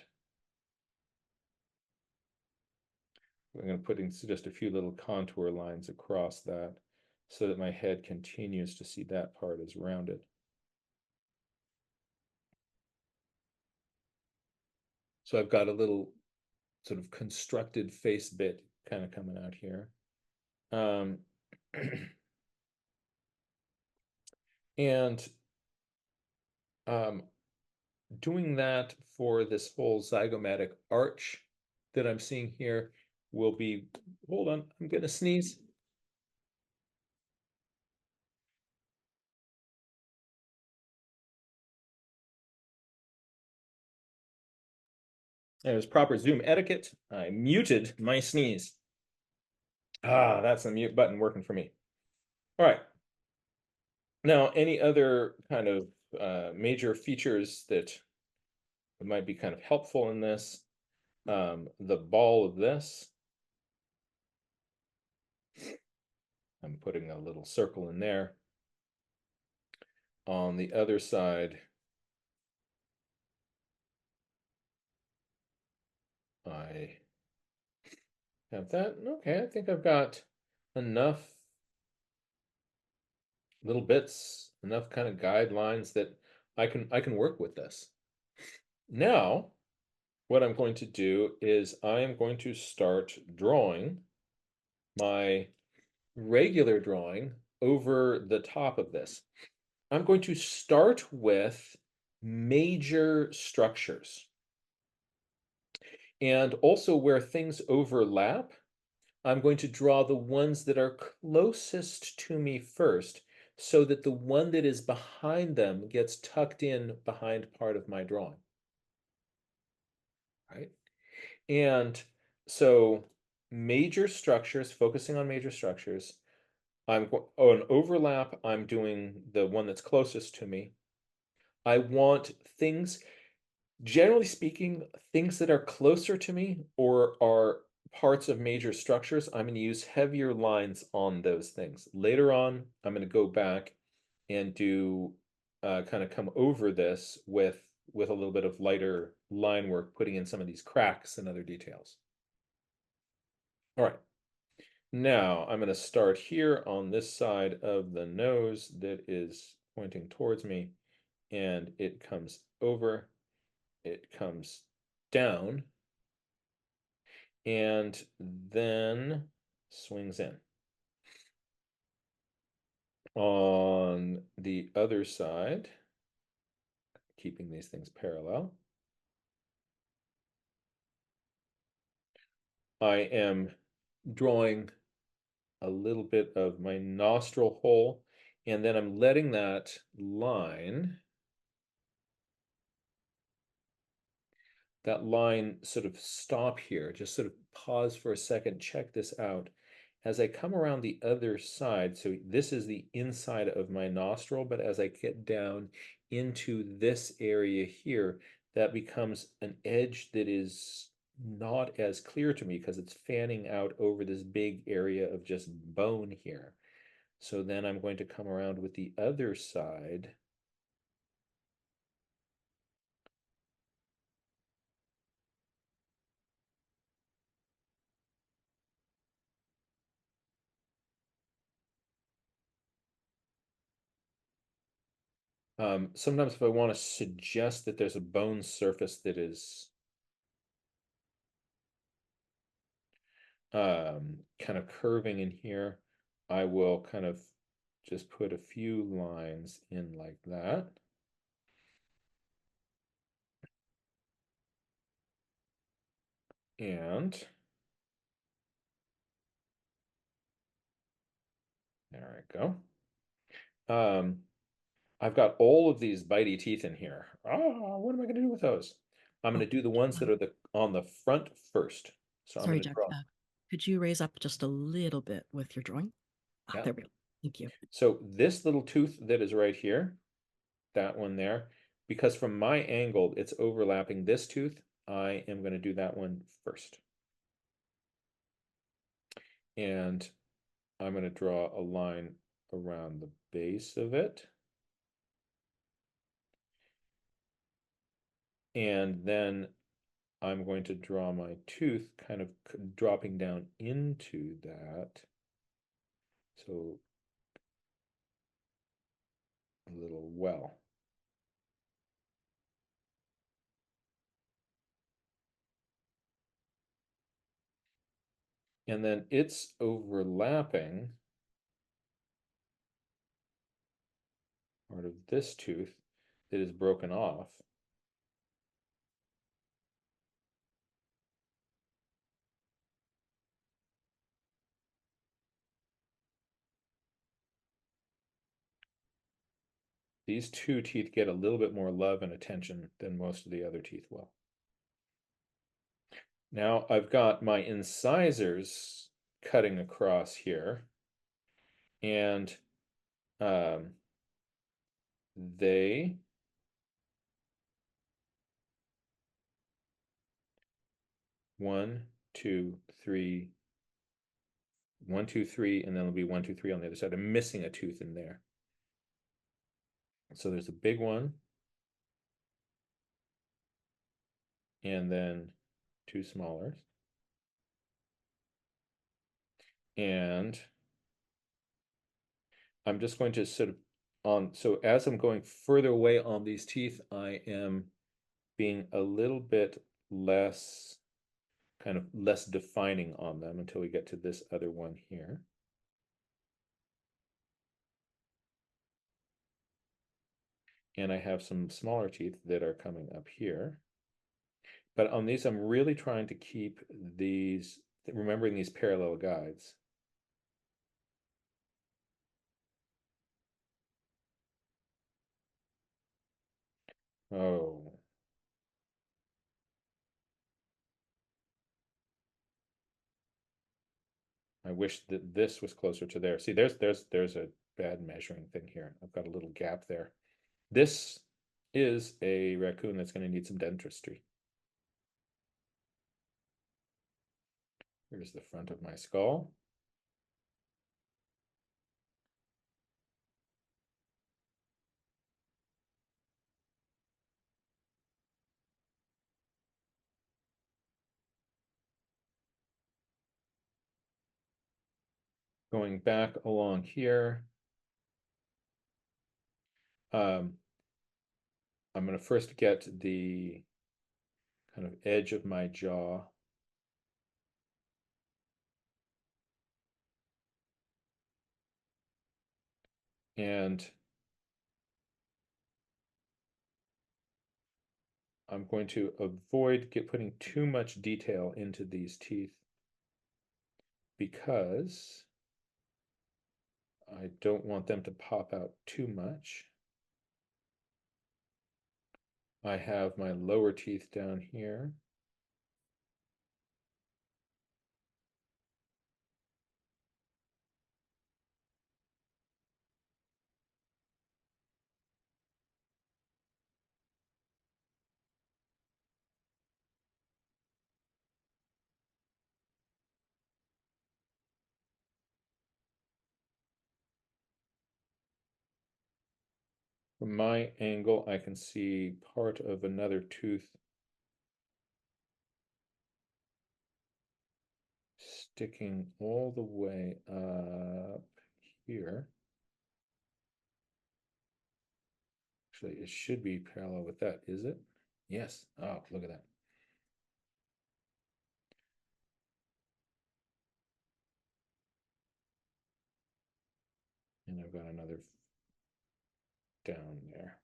I'm going to put in just a few little contour lines across that so that my head continues to see that part as rounded. So I've got a little sort of constructed face bit kind of coming out here. And doing that for this whole zygomatic arch that I'm seeing here will be, hold on, I'm going to sneeze. It was proper Zoom etiquette. I muted my sneeze. Ah, that's the mute button working for me. All right. Now, any other kind of major features that might be kind of helpful in this? The ball of this. I'm putting a little circle in there. On the other side, I have that. Okay, I think I've got enough little bits, enough kind of guidelines that I can work with this. Now, what I'm going to do is I am going to start drawing my regular drawing over the top of this. I'm going to start with major structures. And also where things overlap, I'm going to draw the ones that are closest to me first, so that the one that is behind them gets tucked in behind part of my drawing. Right? And so major structures, focusing on major structures, an overlap, I'm doing the one that's closest to me. I want things, generally speaking, things that are closer to me or are parts of major structures, I'm going to use heavier lines on those things. Later on, I'm going to go back and do kind of come over this with a little bit of lighter line work, putting in some of these cracks and other details. All right. Now I'm going to start here on this side of the nose that is pointing towards me, and it comes over, it comes down, and then swings in. On the other side, keeping these things parallel, I am drawing a little bit of my nostril hole, and then I'm letting that line sort of stop here, just sort of pause for a second, check this out. As I come around the other side, so this is the inside of my nostril, but as I get down into this area here, that becomes an edge that is not as clear to me because it's fanning out over this big area of just bone here. So then I'm going to come around with the other side. Sometimes if I want to suggest that there's a bone surface that is kind of curving in here, I will kind of just put a few lines in like that. And there I go. I've got all of these bitey teeth in here. What am I going to do with those? I'm going Oh, to do the ones that are on the front first. So I'm sorry, going to Jack. draw. Could you raise up just a little bit with your drawing? Ah, Yeah. there we go. Thank you. So this little tooth that is right here, that one there, because from my angle, it's overlapping this tooth, I am going to do that one first. And I'm going to draw a line around the base of it. And then I'm going to draw my tooth kind of dropping down into that. So a little well. And then it's overlapping part of this tooth that is broken off. These two teeth get a little bit more love and attention than most of the other teeth will. Now I've got my incisors cutting across here, and um, they one, two, three, one, two, three, and then it'll be one, two, three on the other side. I'm missing a tooth in there. So there's a big one, and then two smaller. And I'm just going to sort of so as I'm going further away on these teeth, I am being a little bit less, kind of less defining on them until we get to this other one here. And I have some smaller teeth that are coming up here. But on these, I'm really trying to keep these, remembering these parallel guides. Oh, I wish that this was closer to there. See, there's a bad measuring thing here. I've got a little gap there. This is a raccoon that's going to need some dentistry. Here's the front of my skull. going back along here. I'm going to first get the kind of edge of my jaw. And I'm going to avoid putting too much detail into these teeth because I don't want them to pop out too much. I have my lower teeth down here. From my angle, I can see part of another tooth sticking all the way up here. Actually, it should be parallel with that, is it? Yes. Oh, look at that. And I've got another down there.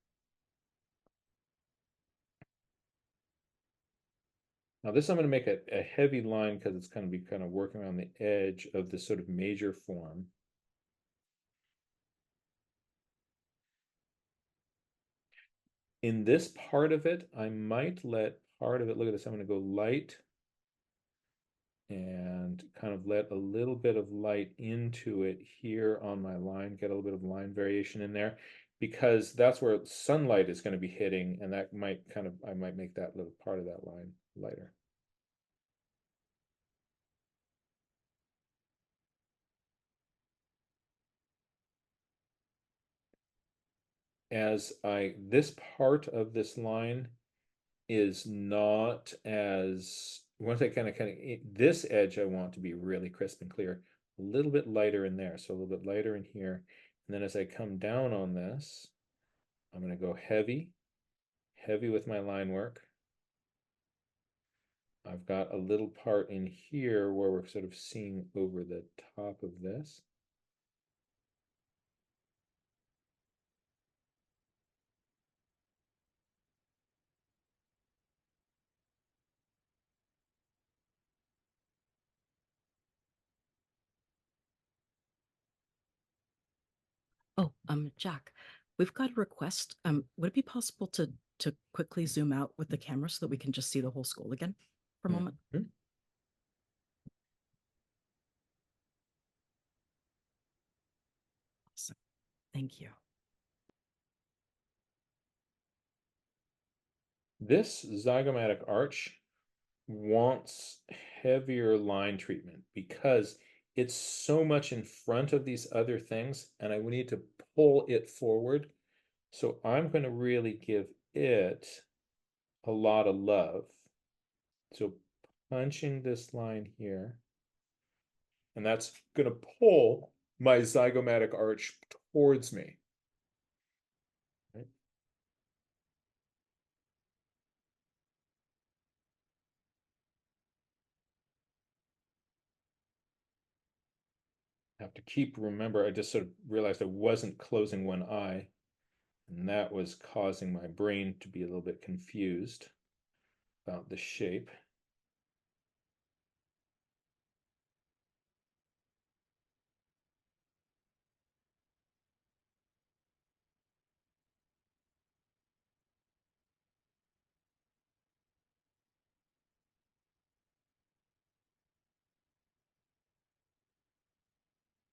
Now this I'm going to make a heavy line because it's going to be kind of working around the edge of this sort of major form. In this part of it, I might let part of it, look at this, I'm going to go light and kind of let a little bit of light into it here on my line, get a little bit of line variation in there, because that's where sunlight is going to be hitting, and that might kind of, I might make that little part of that line lighter. This part of this line is not as, once I kind of this edge I want to be really crisp and clear, a little bit lighter in there, so a little bit lighter in here. And then as I come down on this, I'm going to go heavy with my line work. I've got a little part in here where we're sort of seeing over the top of this. Oh, Jack, we've got a request. Would it be possible to quickly zoom out with the camera so that we can just see the whole skull again for a moment? Mm-hmm. Awesome. Thank you. This zygomatic arch wants heavier line treatment because it's so much in front of these other things, and I need to pull it forward. So I'm going to really give it a lot of love. So punching this line here, and that's going to pull my zygomatic arch towards me. Right? Have to remember, I just sort of realized I wasn't closing one eye, and that was causing my brain to be a little bit confused about the shape.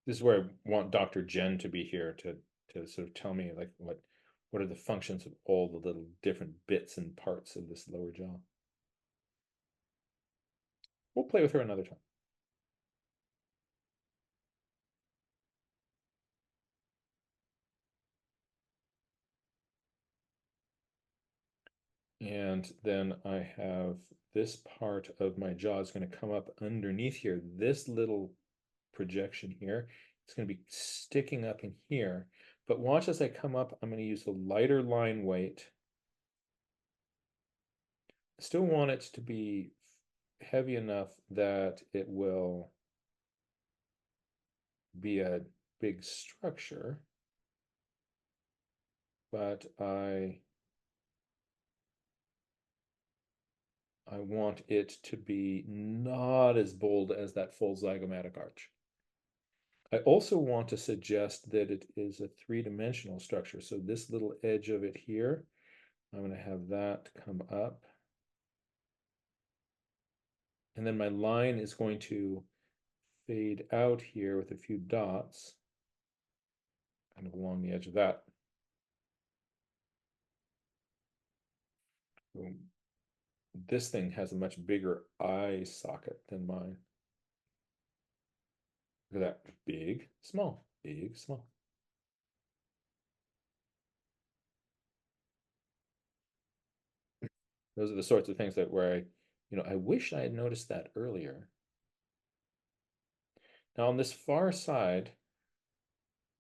This is where I want Dr. Jen to be here to sort of tell me like what are the functions of all the little different bits and parts of this lower jaw. We'll play with her another time. And then I have this part of my jaw is going to come up underneath here. This little projection here. It's going to be sticking up in here. But watch as I come up, I'm going to use a lighter line weight. I still want it to be heavy enough that it will be a big structure, but I want it to be not as bold as that full zygomatic arch. I also want to suggest that it is a three-dimensional structure. So this little edge of it here, I'm going to have that come up. And then my line is going to fade out here with a few dots, kind of along the edge of that. Boom. This thing has a much bigger eye socket than mine. Look at that. Big, small, big, small. Those are the sorts of things that where I wish I had noticed that earlier. Now on this far side,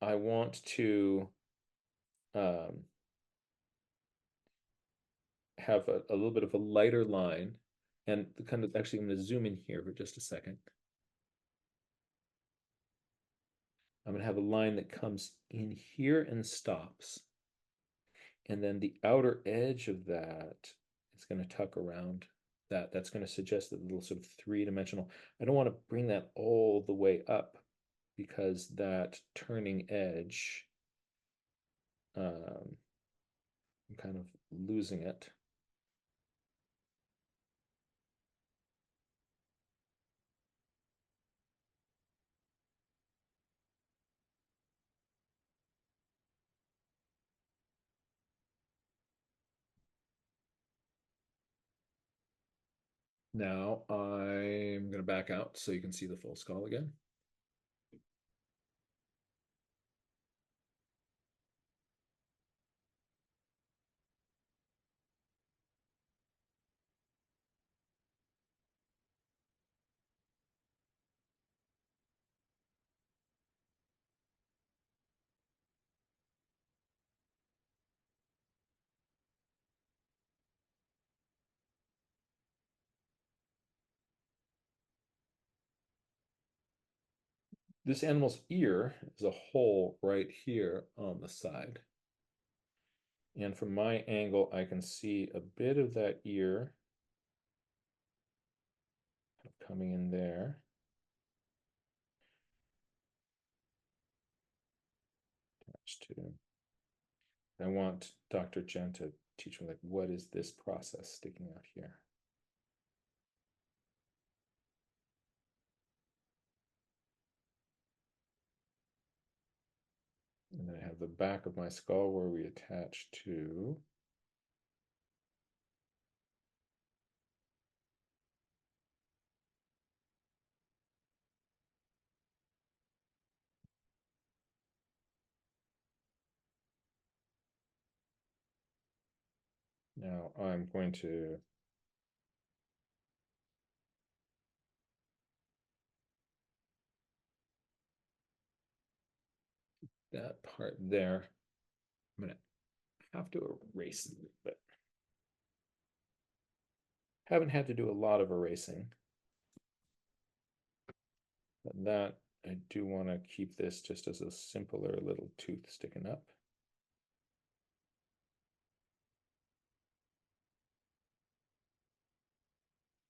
I want to have a little bit of a lighter line, and kind of actually I'm going to zoom in here for just a second. I'm going to have a line that comes in here and stops. And then the outer edge of that is going to tuck around that. That's going to suggest a little sort of three-dimensional. I don't want to bring that all the way up because that turning edge, I'm kind of losing it. Now I'm going to back out so you can see the full skull again. This animal's ear is a hole right here on the side. And from my angle, I can see a bit of that ear coming in there. Attached to. I want Dr. Jen to teach me, like, what is this process sticking out here? And then I have the back of my skull where we attach to. Now I'm going to that part there. I'm going to have to erase a little bit. Haven't had to do a lot of erasing. But that, I do want to keep this just as a simpler little tooth sticking up.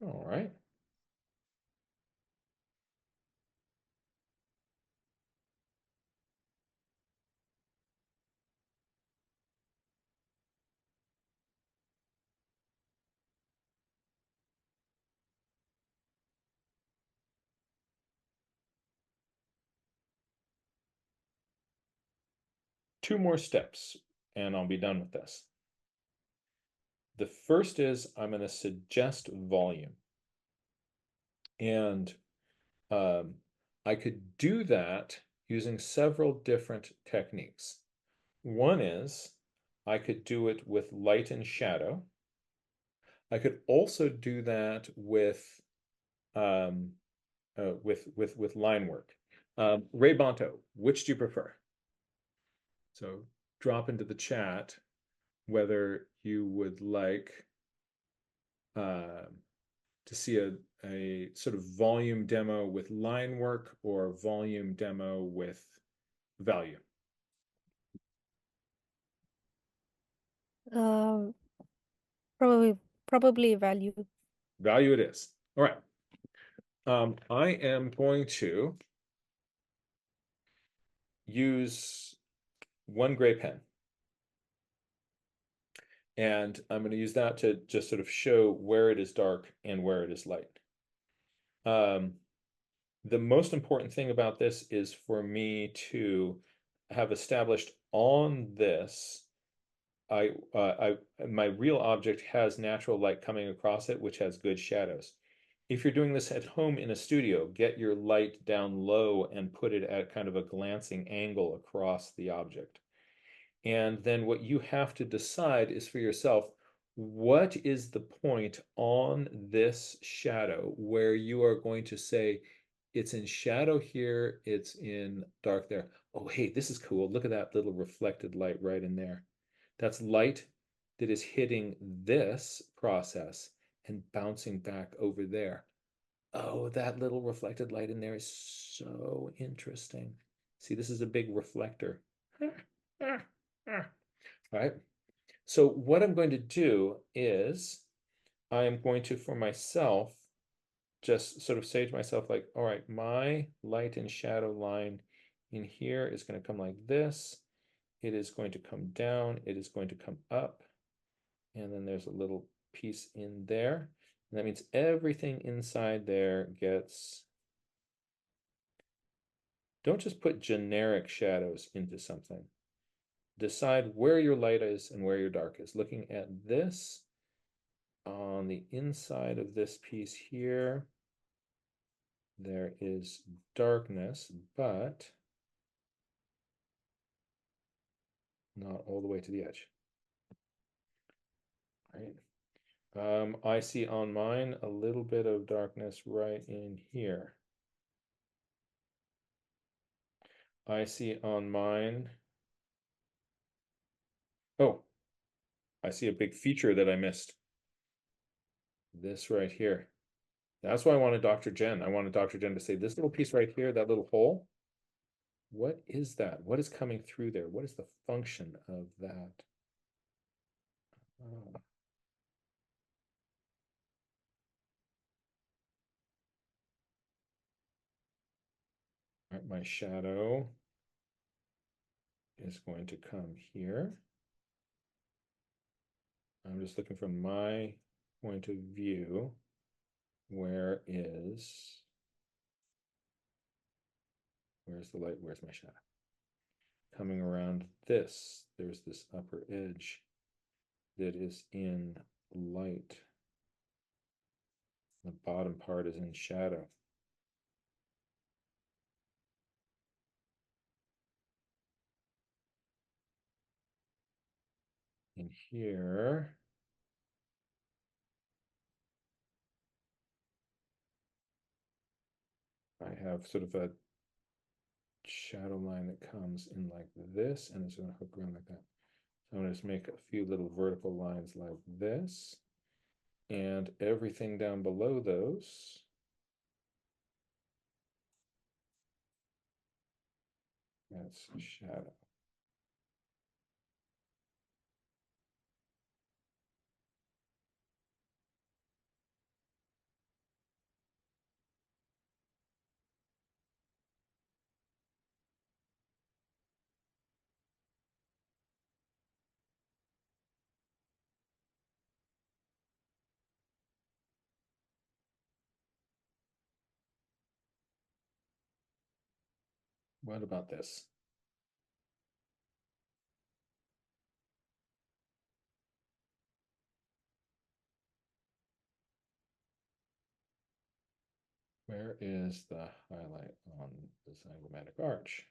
All right. Two more steps and I'll be done with this. The first is I'm going to suggest volume. And I could do that using several different techniques. One is I could do it with light and shadow. I could also do that with line work. Ray Bonto, which do you prefer? So drop into the chat whether you would like uh, to see a sort of volume demo with line work or volume demo with value. Um, probably value. Value it is. All right. I am going to use one gray pen. And I'm going to use that to just sort of show where it is dark and where it is light. The most important thing about this is for me to have established on this, my real object has natural light coming across it, which has good shadows. If you're doing this at home in a studio, get your light down low and put it at kind of a glancing angle across the object. And then what you have to decide is for yourself, what is the point on this shadow where you are going to say, it's in shadow here, it's in dark there. Oh, hey, this is cool. Look at that little reflected light right in there. That's light that is hitting this process and bouncing back over there. Oh, that little reflected light in there is so interesting. See, this is a big reflector. Right? So what I'm going to do is I am going to, for myself, just sort of say to myself, like, all right, my light and shadow line in here is going to come like this. It is going to come down. It is going to come up. And then there's a little piece in there. And that means everything inside there gets... Don't just put generic shadows into something. Decide where your light is and where your dark is. Looking at this, on the inside of this piece here, there is darkness, but not all the way to the edge. Right. I see on mine a little bit of darkness right in here. I see on mine, oh, I see a big feature that I missed. This right here. That's why I wanted Dr. Jen. I wanted Dr. Jen to say this little piece right here, that little hole. What is that? What is coming through there? What is the function of that? Oh. Right, my shadow is going to come here. I'm just looking from my point of view. Where's the light? Where's my shadow? Coming around this, there's this upper edge that is in light. The bottom part is in shadow. In here, I have sort of a shadow line that comes in like this, and it's going to hook around like that. So I'm going to just make a few little vertical lines like this, and everything down below those that's shadow. What about this? Where is the highlight on the zygomatic arch?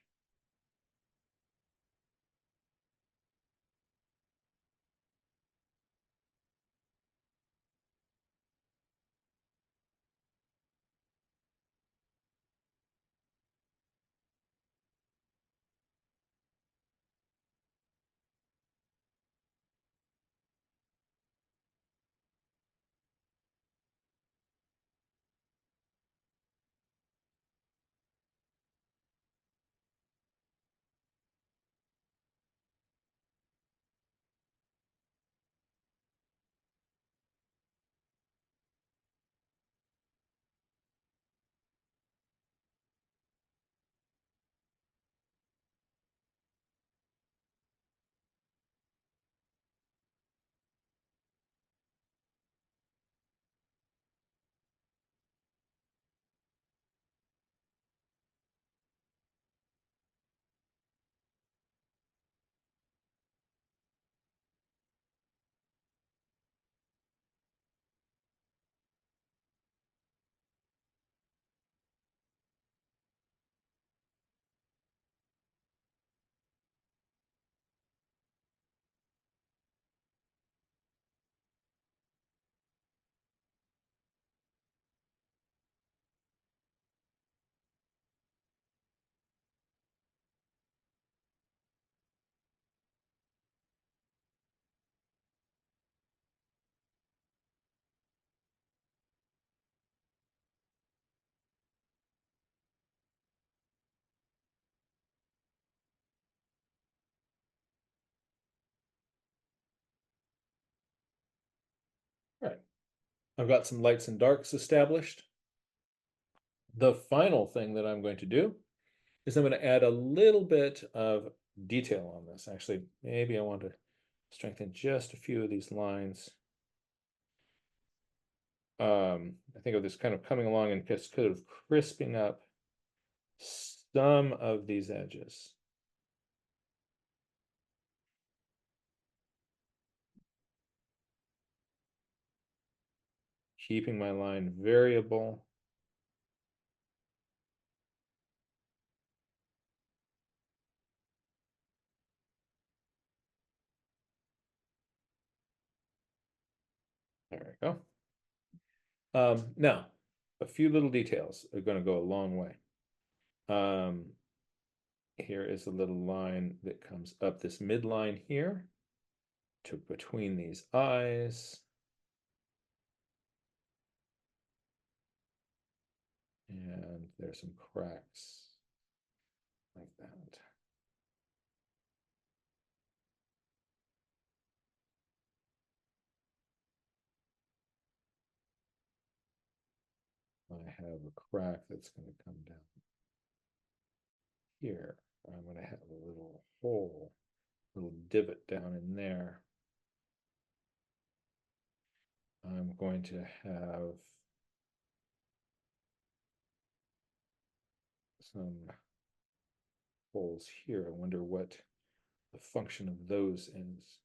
I've got some lights and darks established. The final thing that I'm going to do is I'm going to add a little bit of detail on this. Actually, maybe I want to strengthen just a few of these lines. I think of this kind of coming along and just kind of crisping up some of these edges. Keeping my line variable. There we go. Now, a few little details are going to go a long way. Here is a little line that comes up this midline here to between these eyes. And there's some cracks like that. I have a crack that's going to come down here. I'm going to have a little hole, little divot down in there. I'm going to have some holes here. I wonder what the function of those is.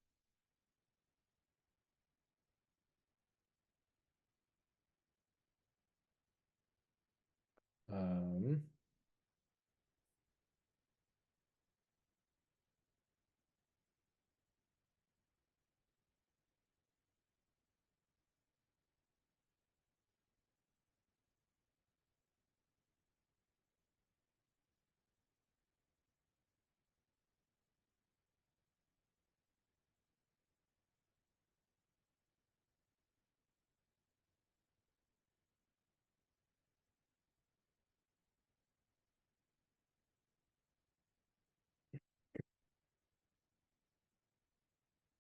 Um,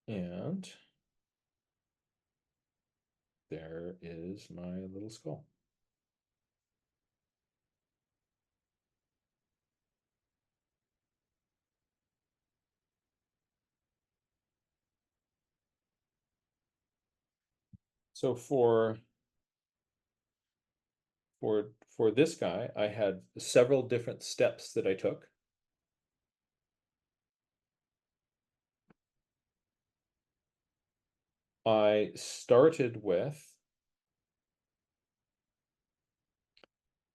and there is my little skull. So for this guy, I had several different steps that I took. I started with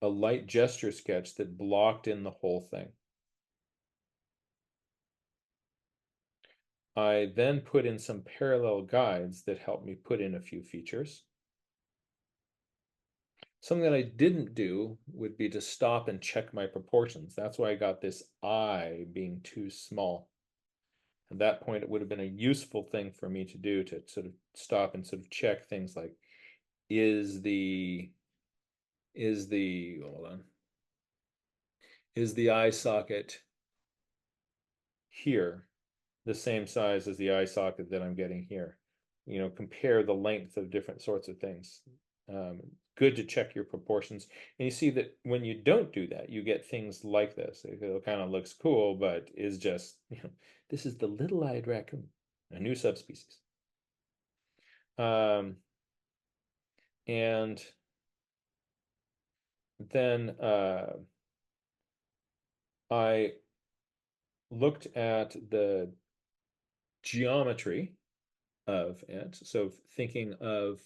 a light gesture sketch that blocked in the whole thing. I then put in some parallel guides that helped me put in a few features. Something that I didn't do would be to stop and check my proportions. That's why I got this eye being too small. At that point, it would have been a useful thing for me to do, to sort of stop and sort of check things like, is the hold on, is the eye socket here the same size as the eye socket that I'm getting here? You know, compare the length of different sorts of things. Good to check your proportions. And you see that when you don't do that, you get things like this. It kind of looks cool, but is just, you know, this is the little-eyed raccoon, a new subspecies. And then I looked at the geometry of it. So thinking of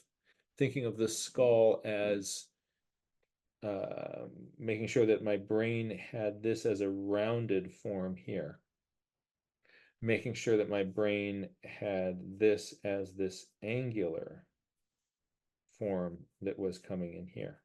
the skull as making sure that my brain had this as a rounded form here. Making sure that my brain had this as this angular form that was coming in here.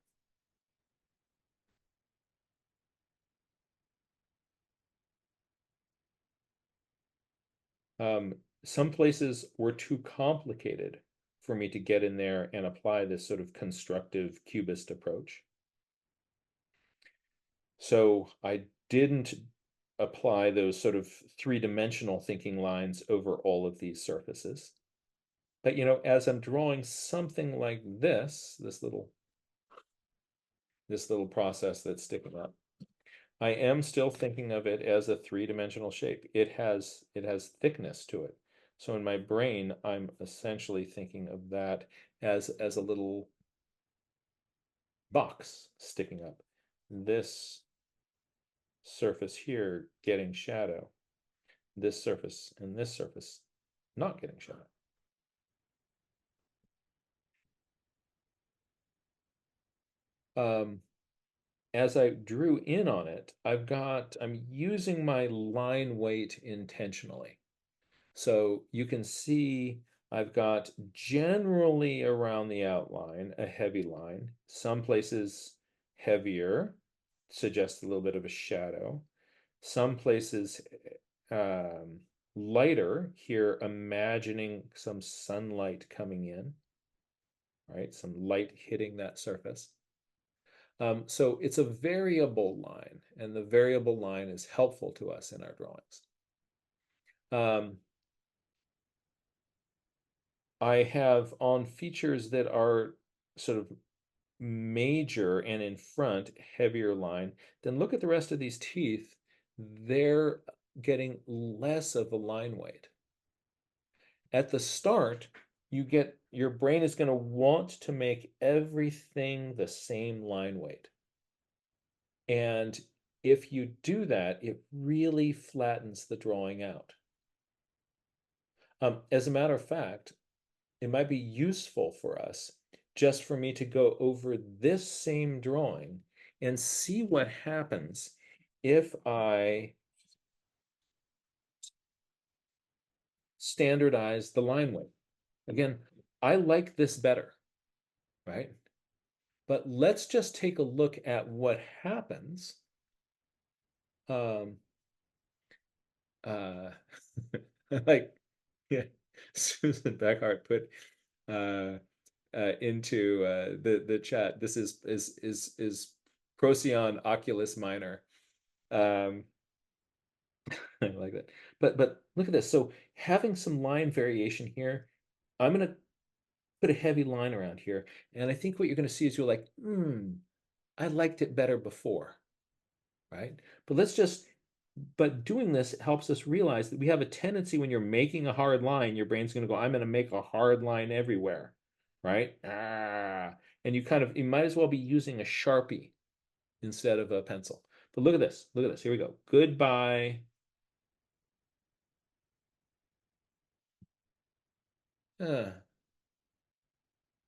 Some places were too complicated for me to get in there and apply this sort of constructive cubist approach. So I didn't apply those sort of three-dimensional thinking lines over all of these surfaces. But as I'm drawing something like this little process that's sticking up, I am still thinking of it as a three-dimensional shape. It has thickness to it. So in my brain, I'm essentially thinking of that as a little box sticking up. This surface here getting shadow, this surface and this surface not getting shadow. As I drew in on it, I'm using my line weight intentionally. So you can see I've got generally around the outline a heavy line. Some places heavier, suggests a little bit of a shadow. Some places lighter, here imagining some sunlight coming in, right? Some light hitting that surface. So it's a variable line, and the variable line is helpful to us in our drawings. I have on features that are sort of major and in front, heavier line. Then look at the rest of these teeth. They're getting less of a line weight. At the start, your brain is going to want to make everything the same line weight. And if you do that, it really flattens the drawing out. As a matter of fact, it might be useful for us just for me to go over this same drawing and see what happens if I standardize the line weight. Again, I like this better, right? But let's just take a look at what happens. Um, uh, like, yeah, Susan Beckhart put into the chat. This is Procyon oculus minor. Um, I like that. But look at this. So having some line variation here, I'm gonna put a heavy line around here, and I think what you're gonna see is you're like, I liked it better before, right? But doing this helps us realize that we have a tendency when you're making a hard line, your brain's gonna go, I'm gonna make a hard line everywhere, right? And you might as well be using a Sharpie instead of a pencil. But look at this. Look at this. Here we go. Goodbye. Uh,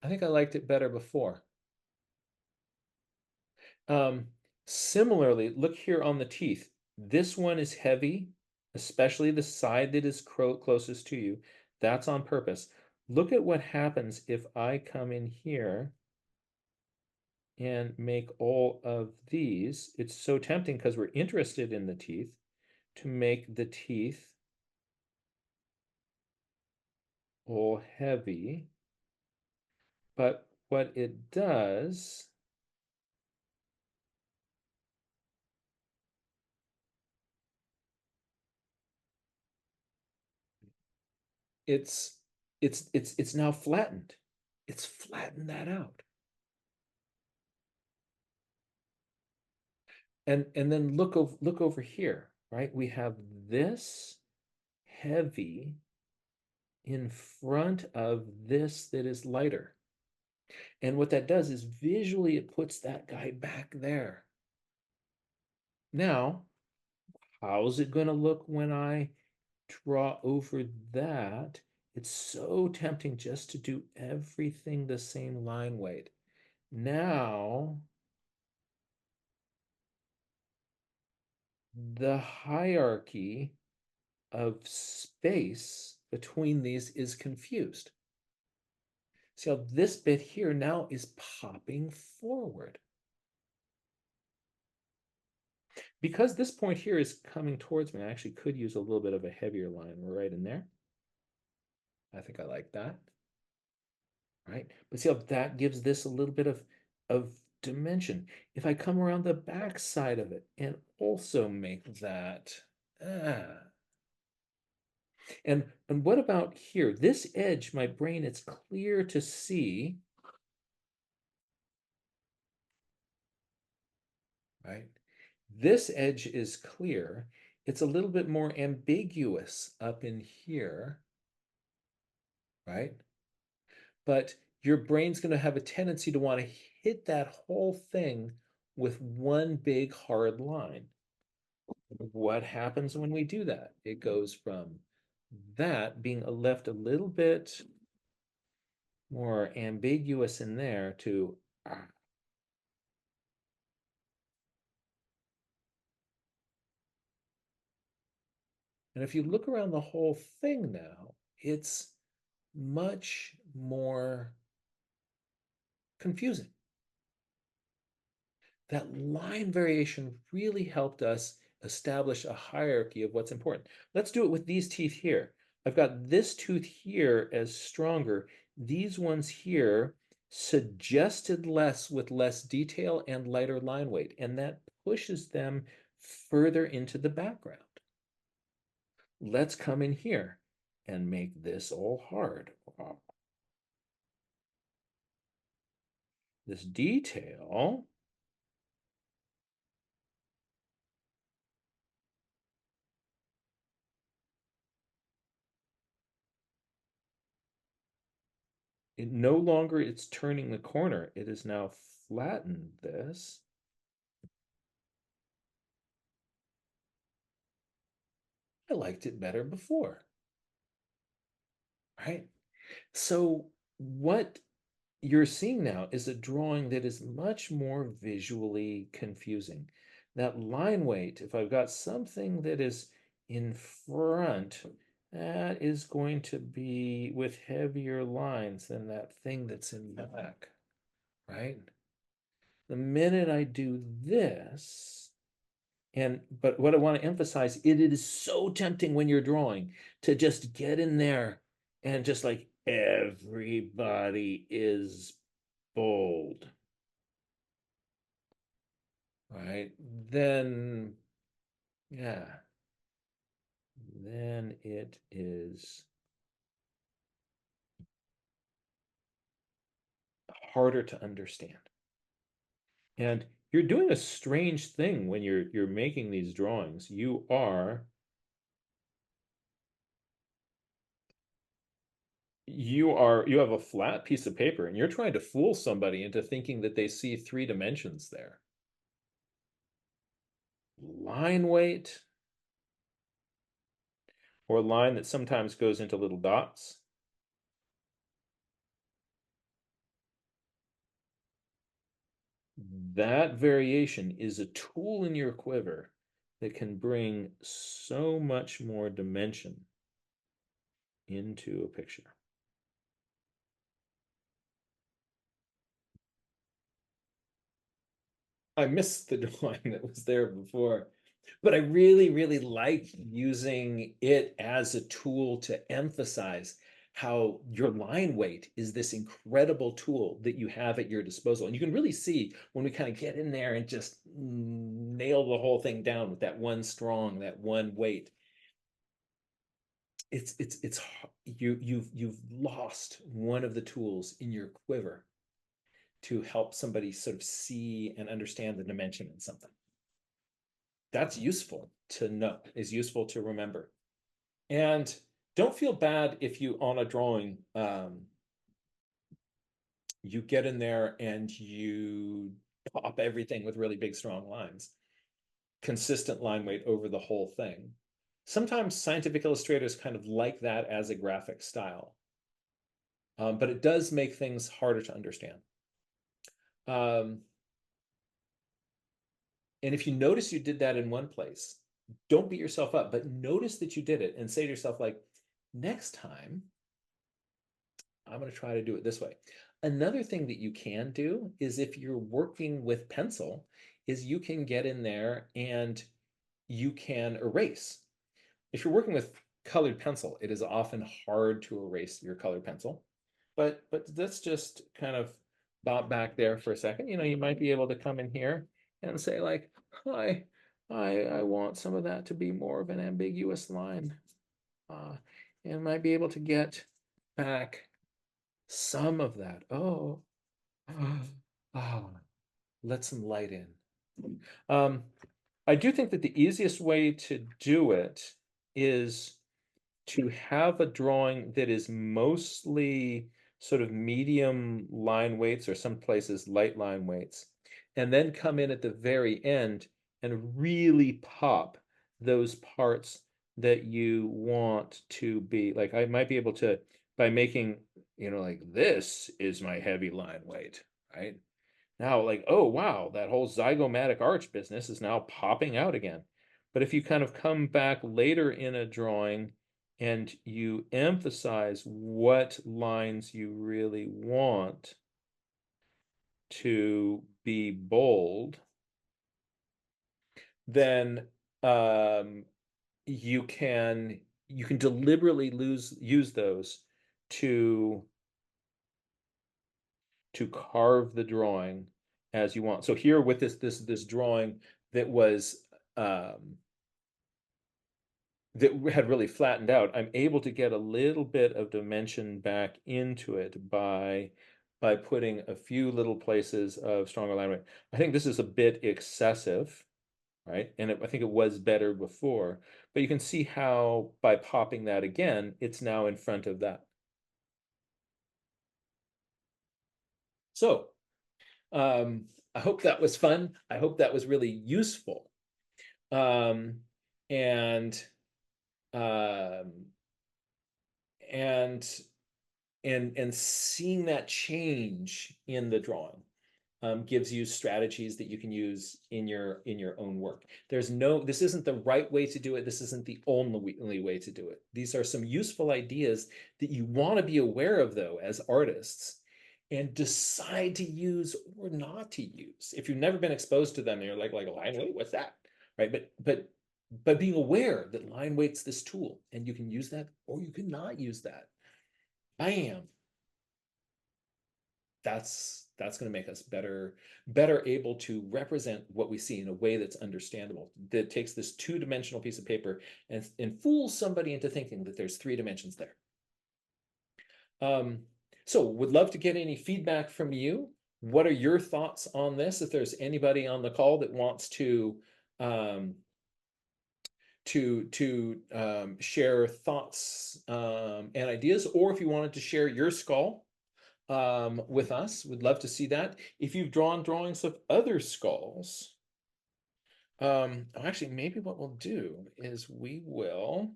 I think I liked it better before. Um, Similarly, look here on the teeth. This one is heavy, especially the side that is closest to you. That's on purpose. Look at what happens if I come in here and make all of these. It's so tempting because we're interested in the teeth to make the teeth all heavy. But what it does, it's it's now flattened. It's flattened that out. And then look over here, right? We have this heavy in front of this that is lighter. And what that does is visually it puts that guy back there. Now, how's it going to look when I draw over that? It's so tempting just to do everything the same line weight. Now, the hierarchy of space between these is confused. See how this bit here now is popping forward. Because this point here is coming towards me, I actually could use a little bit of a heavier line right in there. I think I like that. Right? But see how that gives this a little bit of dimension. If I come around the back side of it and also make that, And what about here? This edge, my brain, it's clear to see, right? This edge is clear. It's a little bit more ambiguous up in here, right? But your brain's going to have a tendency to want to hit that whole thing with one big hard line. What happens when we do that? It goes from that being left a little bit more ambiguous in there to and if you look around the whole thing now, it's much more confusing. That line variation really helped us establish a hierarchy of what's important. Let's do it with these teeth here. I've got this tooth here as stronger. These ones here suggested less with less detail and lighter line weight, and that pushes them further into the background. Let's come in here and make this all hard. This detail it no longer it's turning the corner. It is now flattened this. I liked it better before, right? So what you're seeing now is a drawing that is much more visually confusing. That line weight, if I've got something that is in front, that is going to be with heavier lines than that thing that's in back, right? The minute I do this, but what I want to emphasize, it is so tempting when you're drawing to just get in there and just like everybody is bold, right? Then, yeah, then it is harder to understand. And you're doing a strange thing when you're making these drawings. You have a flat piece of paper and you're trying to fool somebody into thinking that they see 3 dimensions there. Line weight, or a line that sometimes goes into little dots. That variation is a tool in your quiver that can bring so much more dimension into a picture. I missed the drawing that was there before, but I really, really like using it as a tool to emphasize how your line weight is this incredible tool that you have at your disposal. And you can really see when we kind of get in there and just nail the whole thing down with that one weight. It's you've lost one of the tools in your quiver to help somebody sort of see and understand the dimension in something. That's useful to know, is useful to remember. And don't feel bad if you, on a drawing, you get in there and you pop everything with really big, strong lines, consistent line weight over the whole thing. Sometimes scientific illustrators kind of like that as a graphic style, but it does make things harder to understand. And if you notice you did that in one place, don't beat yourself up, but notice that you did it and say to yourself, like, next time, I'm going to try to do it this way. Another thing that you can do is if you're working with pencil, is you can get in there and you can erase. If you're working with colored pencil, it is often hard to erase your colored pencil. But let's just kind of bop back there for a second. You might be able to come in here and say like, hi, I want some of that to be more of an ambiguous line. uh, and might be able to get back some of that. Oh, oh, let some light in. Um, I do think that the easiest way to do it is to have a drawing that is mostly sort of medium line weights or some places light line weights, and then come in at the very end and really pop those parts that you want to be like. I might be able to, by making, like this is my heavy line weight, right? Now, like, oh, wow, that whole zygomatic arch business is now popping out again. But if you kind of come back later in a drawing and you emphasize what lines you really want to be bold, then um, you can deliberately use those to carve the drawing as you want. So here with this drawing that was that had really flattened out, I'm able to get a little bit of dimension back into it by putting a few little places of stronger alignment. I think this is a bit excessive, right? And I think it was better before, but you can see how by popping that again, it's now in front of that. So I hope that was fun. I hope that was really useful. Um, and um, and and seeing that change in the drawing gives you strategies that you can use in your own work. This isn't the right way to do it. This isn't the only way to do it. These are some useful ideas that you want to be aware of, though, as artists, and decide to use or not to use. If you've never been exposed to them, and you're like a line weight, what's that? Right? But being aware that line weight's this tool, and you can use that or you cannot use that. Bam, that's going to make us better able to represent what we see in a way that's understandable, that takes this two-dimensional piece of paper and fools somebody into thinking that there's three dimensions there. So would love to get any feedback from you. What are your thoughts on this? If there's anybody on the call that wants to um, share thoughts and ideas, or if you wanted to share your skull with us. We'd love to see that. If you've drawn drawings of other skulls, actually, maybe what we'll do is we will.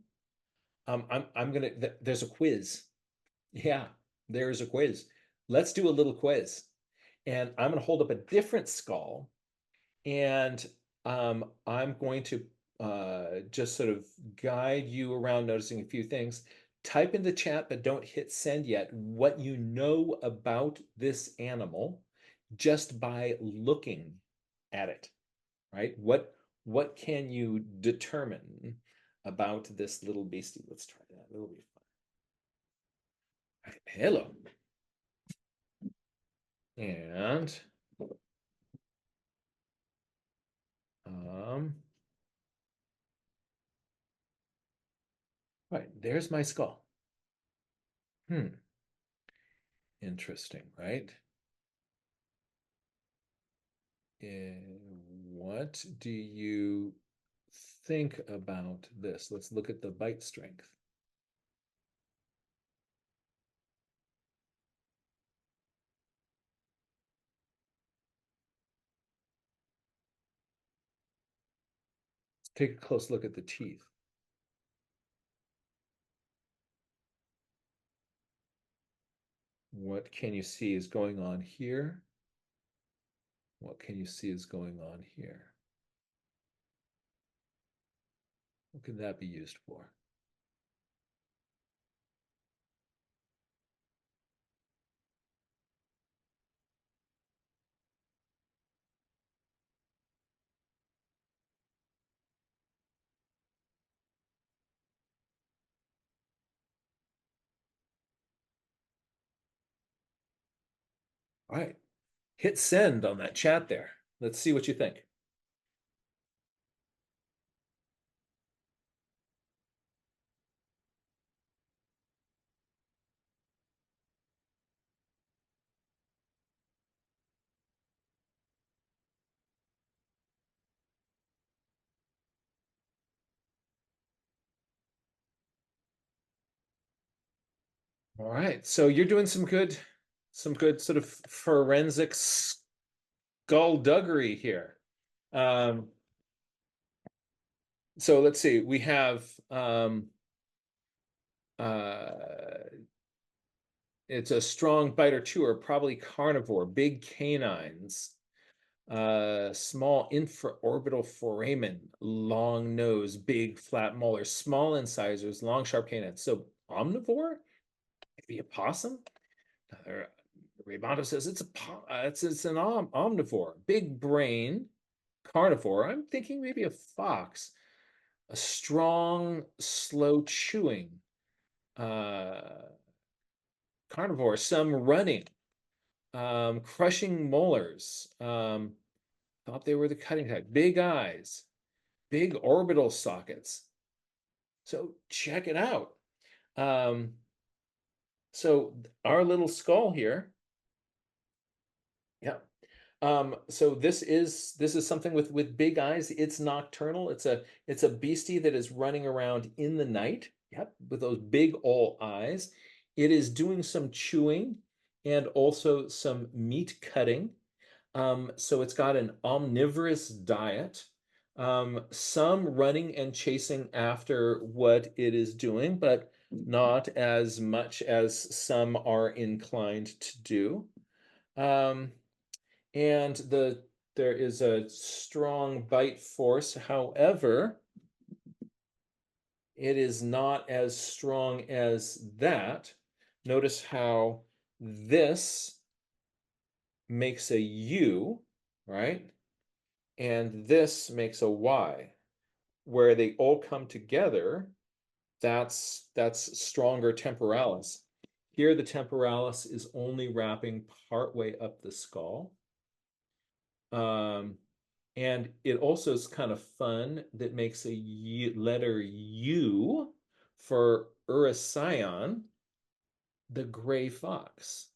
I'm gonna. There's a quiz. Yeah, there's a quiz. Let's do a little quiz, and I'm gonna hold up a different skull, and I'm going to just sort of guide you around noticing a few things. Type in the chat, but don't hit send yet, what you know about this animal just by looking at it, right? What can you determine about this little beastie? Let's try that. It'll be fun. Right, hello. And um, right, there's my skull. Interesting, right? What do you think about this? Let's look at the bite strength. Let's take a close look at the teeth. What can you see is going on here? What can you see is going on here? What can that be used for? All right, hit send on that chat there. Let's see what you think. All right. So you're doing some good sort of forensic skullduggery here. Um, so let's see. We have uh, it's a strong biter chewer, probably carnivore, big canines, small infraorbital foramen, long nose, big flat molars, small incisors, long sharp canines. So omnivore, maybe a possum. Uh, Raimondo says it's an omnivore, big brain, carnivore. I'm thinking maybe a fox, a strong, slow chewing, uh, carnivore, some running, crushing molars. Thought they were the cutting type. Big eyes, big orbital sockets. So check it out. Um, so our little skull here, yeah. So this is something with big eyes. It's nocturnal. It's a beastie that is running around in the night. Yep, with those big ol' eyes. It is doing some chewing and also some meat cutting. So it's got an omnivorous diet. Some running and chasing after what it is doing, but not as much as some are inclined to do. Um, and there is a strong bite force. However, it is not as strong as that. Notice how this makes a U, right? And this makes a Y. Where they all come together, that's stronger temporalis. Here, the temporalis is only wrapping partway up the skull. Um, and it also is kind of fun that makes a letter U for Urocyon, the gray fox.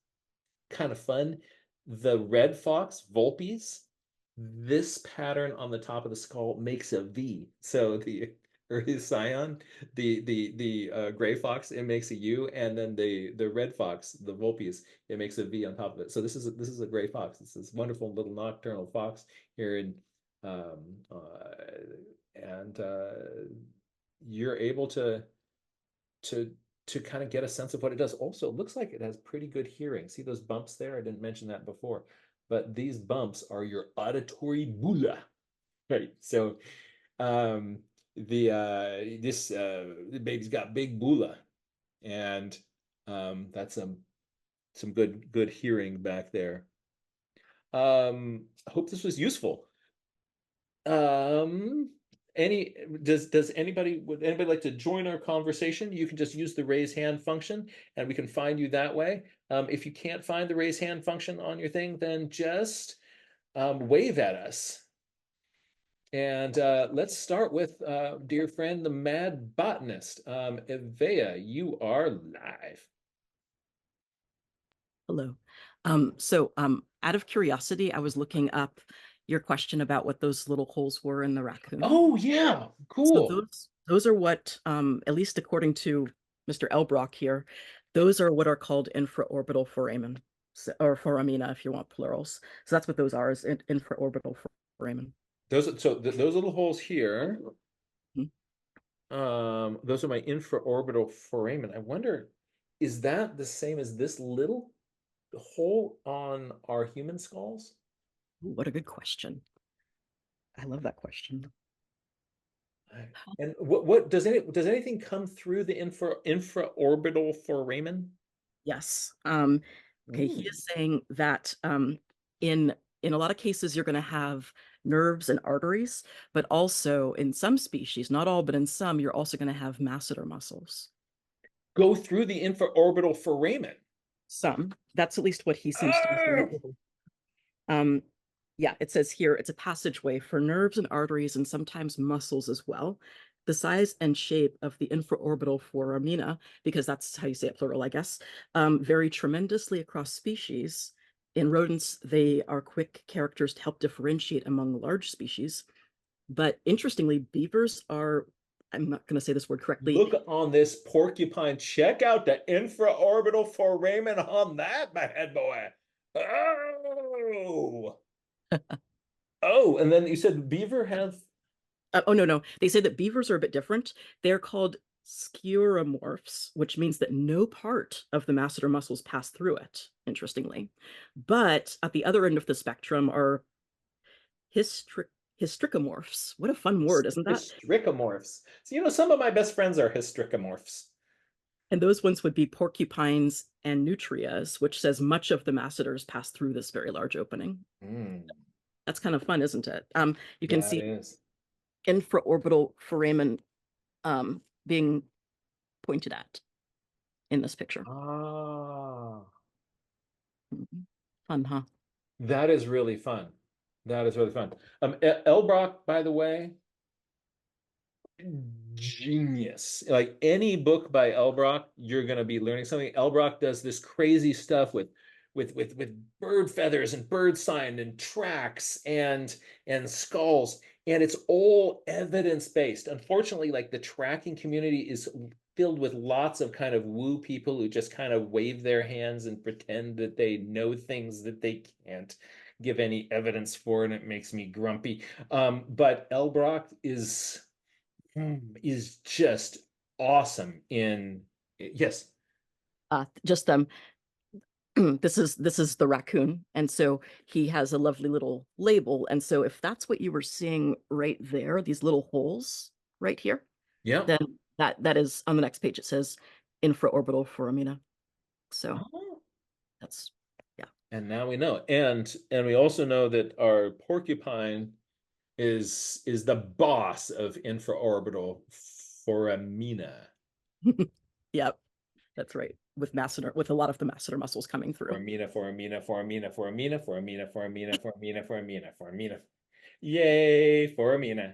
Kind of fun. The red fox, Vulpes, this pattern on the top of the skull makes a V. So the Urocyon, the gray fox, it makes a U, and then the red fox, the Vulpes, it makes a V on top of it. So this is a gray fox. It's this wonderful little nocturnal fox here in um, uh, and you're able to to kind of get a sense of what it does. Also, it looks like it has pretty good hearing. See those bumps there? I didn't mention that before, but these bumps are your auditory bulla, right? So, the baby's got big bulla, and that's some good hearing back there. I hope this was useful. Um, any does anybody would anybody like to join our conversation? You can just use the raise hand function and we can find you that way. If you can't find the raise hand function on your thing, then just wave at us. And let's start with dear friend, the mad botanist. Evea, you are live. Hello. Out of curiosity, I was looking up your question about what those little holes were in the raccoon. Oh yeah, So cool. those are what, at least according to Mr. Elbrock here, those are what are called infraorbital foramen, or foramina if you want plurals. So that's what those are, is infraorbital foramen. Those little holes here. Mhm. Those are my infraorbital foramen. I wonder, is that the same as this little hole on our human skulls? Ooh, what a good question. I love that question. And what does anything come through the infraorbital foramen? Yes. Okay, he Ooh. is saying that in in a lot of cases you're going to have nerves and arteries, but also in some species, not all, but in some, you're also going to have masseter muscles. Go through the infraorbital foramen. Some. That's at least what he seems to be Oh, saying. Um, yeah, it says here it's a passageway for nerves and arteries and sometimes muscles as well. The size and shape of the infraorbital foramina, because that's how you say it plural, I guess, vary tremendously across species. In rodents, they are quick characters to help differentiate among large species. But interestingly, beavers are I'm not going to say this word correctly. Look on this porcupine. Check out the infraorbital foramen on that bad boy. Oh, oh, and then you said beaver have. Oh, no, no. They say that beavers are a bit different. They're called sciuromorphs, which means that no part of the masseter muscles pass through it, interestingly. But at the other end of the spectrum are hystri hystricomorphs. What a fun word, isn't that? Hystricomorphs. So, some of my best friends are hystricomorphs. And those ones would be porcupines and nutrias, which says much of the masseters pass through this very large opening. Mm, That's kind of fun, isn't it? You can yeah, it see is. infraorbital foramen being pointed at in this picture. Ah, Mhm. Fun, huh? that is really fun. That is really fun. Elbrock, by the way, genius. Like any book by Elbrock, you're going to be learning something. Elbrock does this crazy stuff with bird feathers and bird sign and tracks and skulls, and it's all evidence based. Unfortunately, like the tracking community is filled with lots of kind of woo people who just kind of wave their hands and pretend that they know things that they can't give any evidence for, and it makes me grumpy. But Elbrock is just awesome in yes. Just this is the raccoon, and so he has a lovely little label. And so if that's what you were seeing right there, these little holes right here, Yeah. then that is on the next page. It says infraorbital foramina. So Oh. that's yeah. And now we know. And we also know that our porcupine is the boss of infraorbital foramina. Yep, that's right. With masseter, with a lot of the masseter muscles coming through. Foramina, foramina, foramina, foramina, foramina, foramina, foramina, foramina, foramina. Yay, foramina.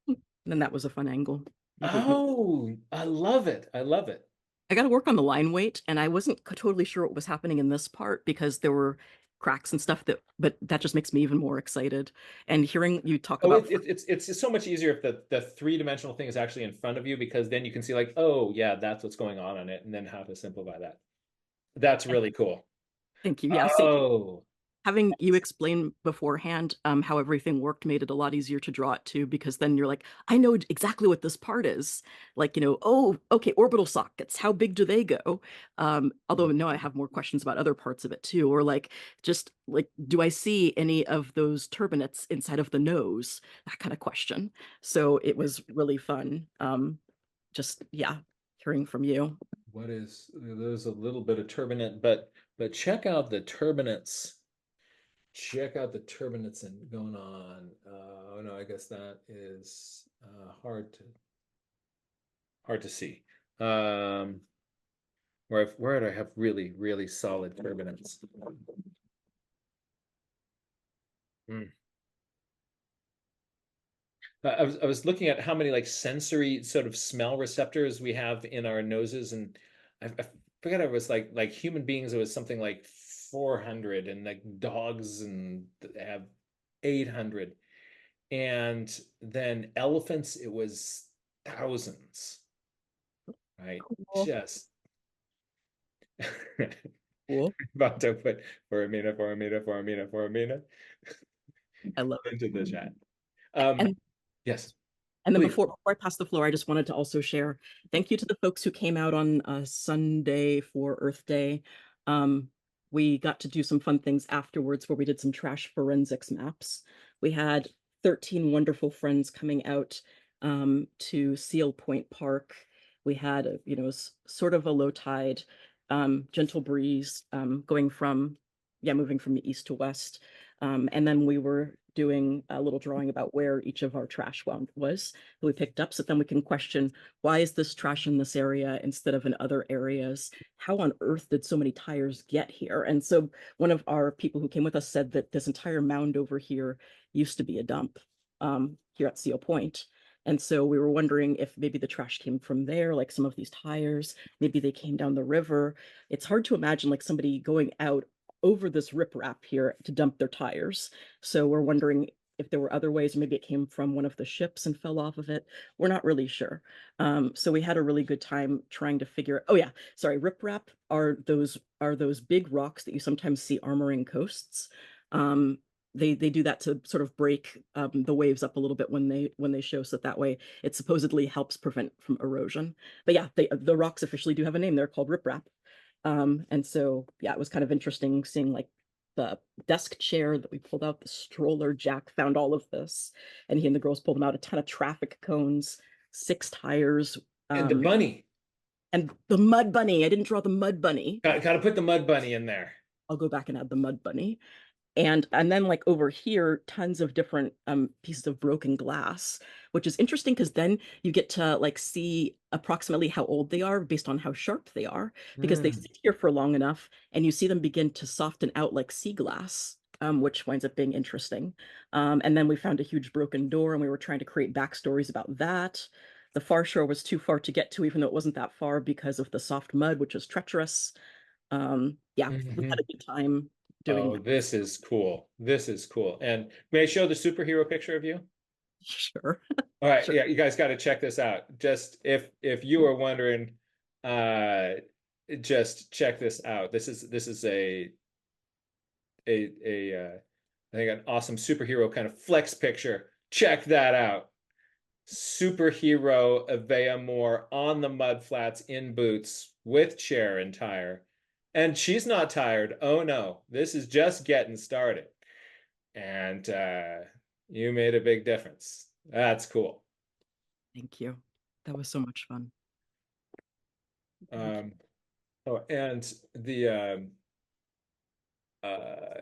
And then that was a fun angle. Oh, I love it. I love it. I got to work on the line weight, and I wasn't totally sure what was happening in this part because there were cracks and stuff but that just makes me even more excited. And hearing you talk Oh, about, it's so much easier if the three-dimensional thing is actually in front of you, because then you can see like, oh yeah, that's what's going on it, and then how to simplify that. That's really cool. thank you. Yeah, Oh, having you explain beforehand how everything worked made it a lot easier to draw it too, because then you're like, I know exactly what this part is. Like, oh, okay, orbital sockets, how big do they go? Although now I have more questions about other parts of it too, or like, just like, do I see any of those turbinates inside of the nose? That kind of question. So it was really fun. Just, yeah, hearing from you. there's a little bit of turbinate, but check out the turbinates. Check out the turbinates and going on. Oh no, I guess that is hard to see. Um, where do I have really solid turbinates? Hmm. I was looking at how many like sensory sort of smell receptors we have in our noses, and I forget, it was like human beings it was something like 400, and like dogs and have 800, and then elephants it was thousands, right? Cool. Just Cool. about to put foramina I love it. into the chat. Um, And yes, And then please. before I pass the floor, I just wanted to also share thank you to the folks who came out on Sunday for Earth Day. Um, we got to do some fun things afterwards where we did some trash forensics maps. We had 13 wonderful friends coming out to Seal Point Park. We had sort of a low tide, gentle breeze going from, yeah, moving from east to west. And then we were doing a little drawing about where each of our trash was that we picked up. So then we can question, why is this trash in this area instead of in other areas? How on earth did so many tires get here? And so one of our people who came with us said that this entire mound over here used to be a dump here at Seal Point. And so we were wondering if maybe the trash came from there, like some of these tires, maybe they came down the river. It's hard to imagine like somebody going out over this riprap here to dump their tires. So we're wondering if there were other ways, maybe it came from one of the ships and fell off of it. We're not really sure. So we had a really good time trying to figure. Oh yeah, sorry. Riprap are those big rocks that you sometimes see armoring coasts. They do that to sort of break the waves up a little bit when they show, so that way it supposedly helps prevent from erosion. But yeah, the rocks officially do have a name. They're called riprap. And so yeah, it was kind of interesting seeing like the desk chair that we pulled out, the stroller. Jack found all of this, and he and the girls pulled them out. A ton of traffic cones, 6 tires, And the um, bunny. and the mud bunny. I didn't draw the mud bunny. Got to put the mud bunny in there. I'll go back and add the mud bunny. And then like over here, tons of different pieces of broken glass, which is interesting because then you get to like see approximately how old they are based on how sharp they are, because they Mm. sit here for long enough and you see them begin to soften out like sea glass, which winds up being interesting. And then we found a huge broken door and we were trying to create backstories about that. The far shore was too far to get to, even though it wasn't that far because of the soft mud, which is treacherous. Yeah, we had Hmm. a good time doing Oh, that. this is cool. This is cool. And may I show the superhero picture of you? Sure. All right, Sure. yeah, you guys got to check this out. Just if you are wondering, uh, just check this out. This is a I think an awesome superhero kind of flex picture. Check that out. Superhero Avea Moore on the mud flats in boots with chair and tire. And she's not tired. Oh no, this is just getting started. And you made a big difference. That's cool. Thank you. That was so much fun. Thank you. Um, oh, and uh,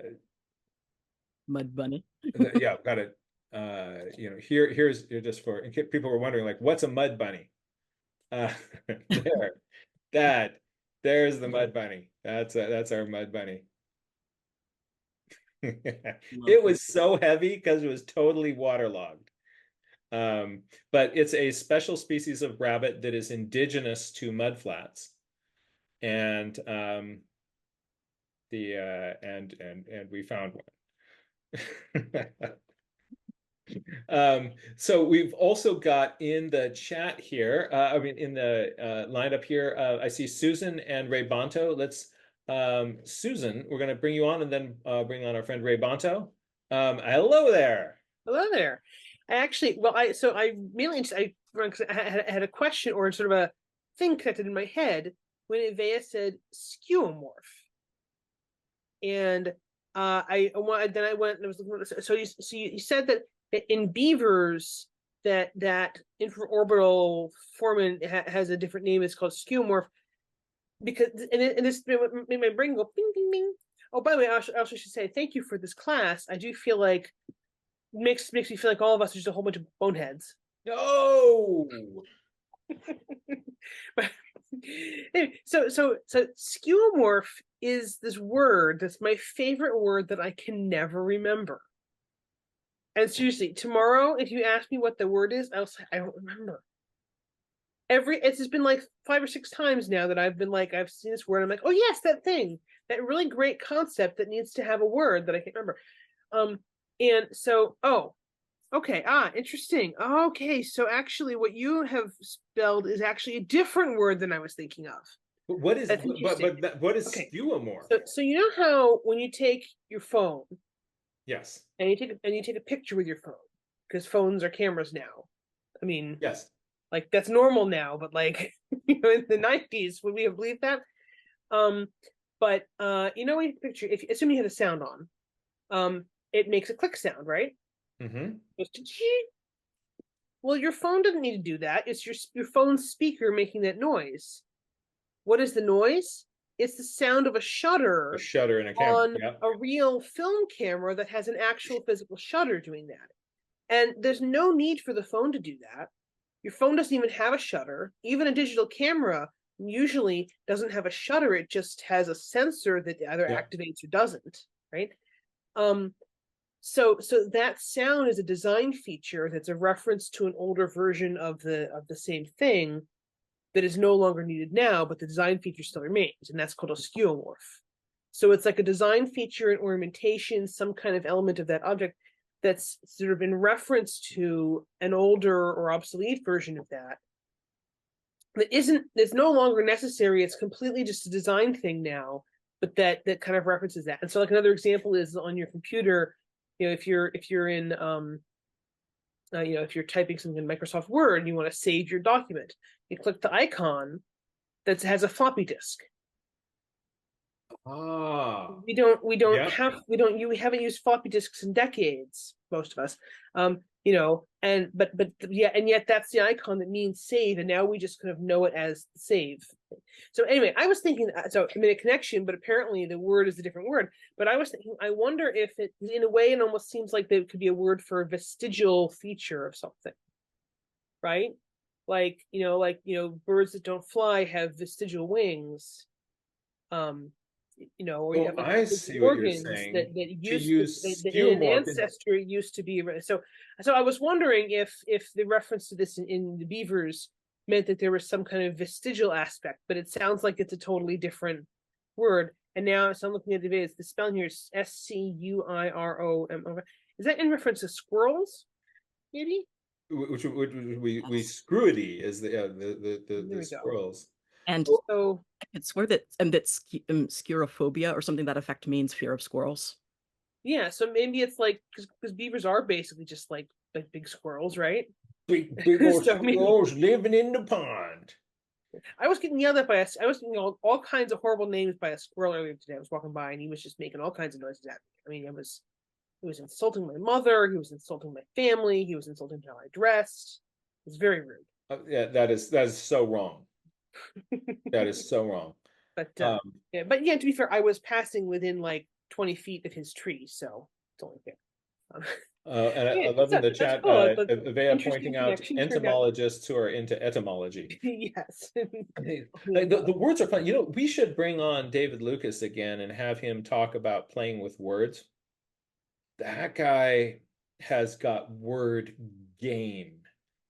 Mud Bunny. yeah, got it. Here's just for in case people were wondering, like, what's a mud bunny? Uh, there, that, there's the mud bunny. That's our mud bunny. It Lovely. was so heavy because it was totally waterlogged. But it's a special species of rabbit that is indigenous to mudflats, and the and we found one. So we've also got in the chat here, I mean, in the lineup here, I see Susan and Ray Bonto. Susan, we're going to bring you on and then bring on our friend Ray Bonto. Hello there. Hello there. I actually, well, I mainly I had a question or sort of a thing connected in my head when Evea said sciuromorph, and I went and I was looking. So you said that in beavers that infraorbital foramen has a different name. It's called sciuromorph because and this made my brain go bing bing bing. Oh, by the way, I also should say thank you for this class. I do feel like makes me feel like all of us are just a whole bunch of boneheads. No. But anyway, so skeuomorph is this word that's my favorite word that I can never remember. And seriously, tomorrow, if you ask me what the word is, I'll say I don't remember. It's just been like 5 or 6 times now that I've been like, I've seen this word. I'm like, oh yes, that thing, that really great concept that needs to have a word that I can't remember. And so, oh, okay, interesting. Okay, so actually what you have spelled is actually a different word than I was thinking of. What is That's interesting. what is Okay. skeuomorph? So you know how when you take your phone Yes. and you take a picture with your phone, because phones are cameras now. I mean, Yes. like that's normal now, but like in the 90s, would we have believed that? But you know when you take a picture, if assuming you have the sound on, it makes a click sound, right? Mm-hmm. Well, your phone doesn't need to do that. It's your phone's speaker making that noise. What is the noise? It's the sound of a A shutter shutter in a camera. on Yep. a real film camera that has an actual physical shutter doing that. And there's no need for the phone to do that. Your phone doesn't even have a shutter. Even a digital camera usually doesn't have a shutter. It just has a sensor that either activates or doesn't, right? So that sound is a design feature that's a reference to an older version of the same thing that is no longer needed now, but the design feature still remains, and that's called a skeuomorph. So it's like a design feature and ornamentation, some kind of element of that object that's sort of in reference to an older or obsolete version of that that's no longer necessary. It's completely just a design thing now, but that kind of references that. And so like another example is on your computer, if you're in if you're typing something in Microsoft Word and you want to save your document, you click the icon that has a floppy disk. Ah, We yeah. haven't used floppy disks in decades, most of us. And yet that's the icon that means save, and now we just kind of know it as save. So anyway, I was thinking, so I made a connection, but apparently the word is a different word. But I was thinking, I wonder if it, in a way, it almost seems like there could be a word for a vestigial feature of something, right? Like birds that don't fly have vestigial wings. Or you Oh, have like I see what you're organs saying. To use that in sciuromorph. ancestry used to be. So I was wondering if the reference to this in the beavers meant that there was some kind of vestigial aspect, but it sounds like it's a totally different word. And now, so I'm looking at the videos. The spelling here is Sciurom. Is that in reference to squirrels? Maybe. Which we screwy is There the we go. squirrels. And So I could swear that sciurophobia or something that effect means fear of squirrels. yeah, so maybe it's like because beavers are basically just like big squirrels, right? Big old So maybe squirrels living in the pond. I was getting yelled at by I was getting all kinds of horrible names by a squirrel earlier today. I was walking by and he was just making all kinds of noises at me. I mean, he was insulting my mother, he was insulting my family, he was insulting how I dressed. It was very rude. Yeah, that is so wrong. That is so wrong. But Um, yeah, to be fair, I was passing within like 20 feet of his tree, so it's only fair. and I Yeah, love in the that's chat, cool. But Vea interesting pointing out connection turned out. entomologists who are into etymology. Yes. The words are fun. We should bring on David Lucas again and have him talk about playing with words. That guy has got word game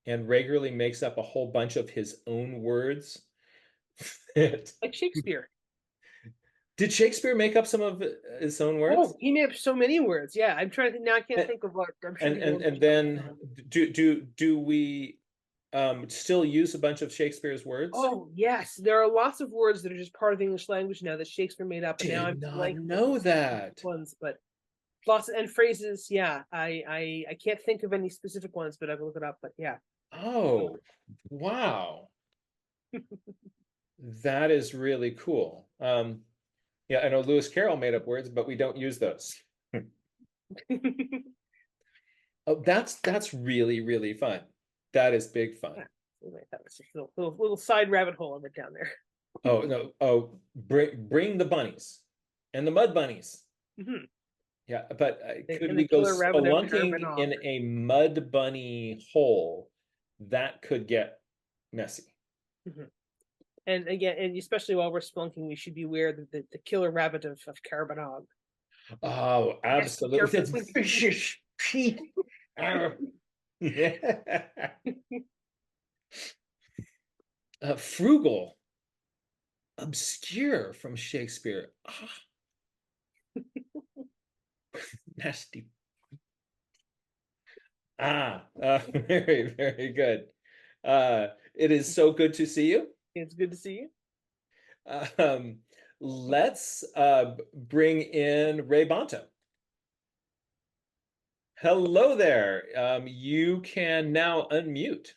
and regularly makes up a whole bunch of his own words. Like Shakespeare. Did Shakespeare make up some of his own words? Oh, he made up so many words. Yeah, I'm trying to think now. I can't And think of what. I'm sure he wrote. and then do we still use a bunch of Shakespeare's words? Oh yes, there are lots of words that are just part of the English language now that Shakespeare made up, and now Did I'm not blanking on know the specific that. ones, but lots and phrases. Yeah, I can't think of any specific ones, but I will look it up. But yeah. Oh, wow. That is really cool. Yeah, I know Lewis Carroll made up words, but we don't use those. Oh, that's really, really fun. That is big fun. Yeah, that was just a little side rabbit hole I went down there. Oh no, oh bring the bunnies and the mud bunnies. Mhm. Yeah, but could And the we go killer rabbit of spelunking Carabanog. in a mud bunny hole? That could get messy. Mhm. And again, and especially while we're spelunking, we should be aware that the killer rabbit of Carabanog. Oh, Yes, be absolutely. Frugal, obscure from Shakespeare. Ah, nasty. Very, very good. It is so good to see you. It's good to see you. Um, let's bring in Ray Bonto. Hello there. You can now unmute.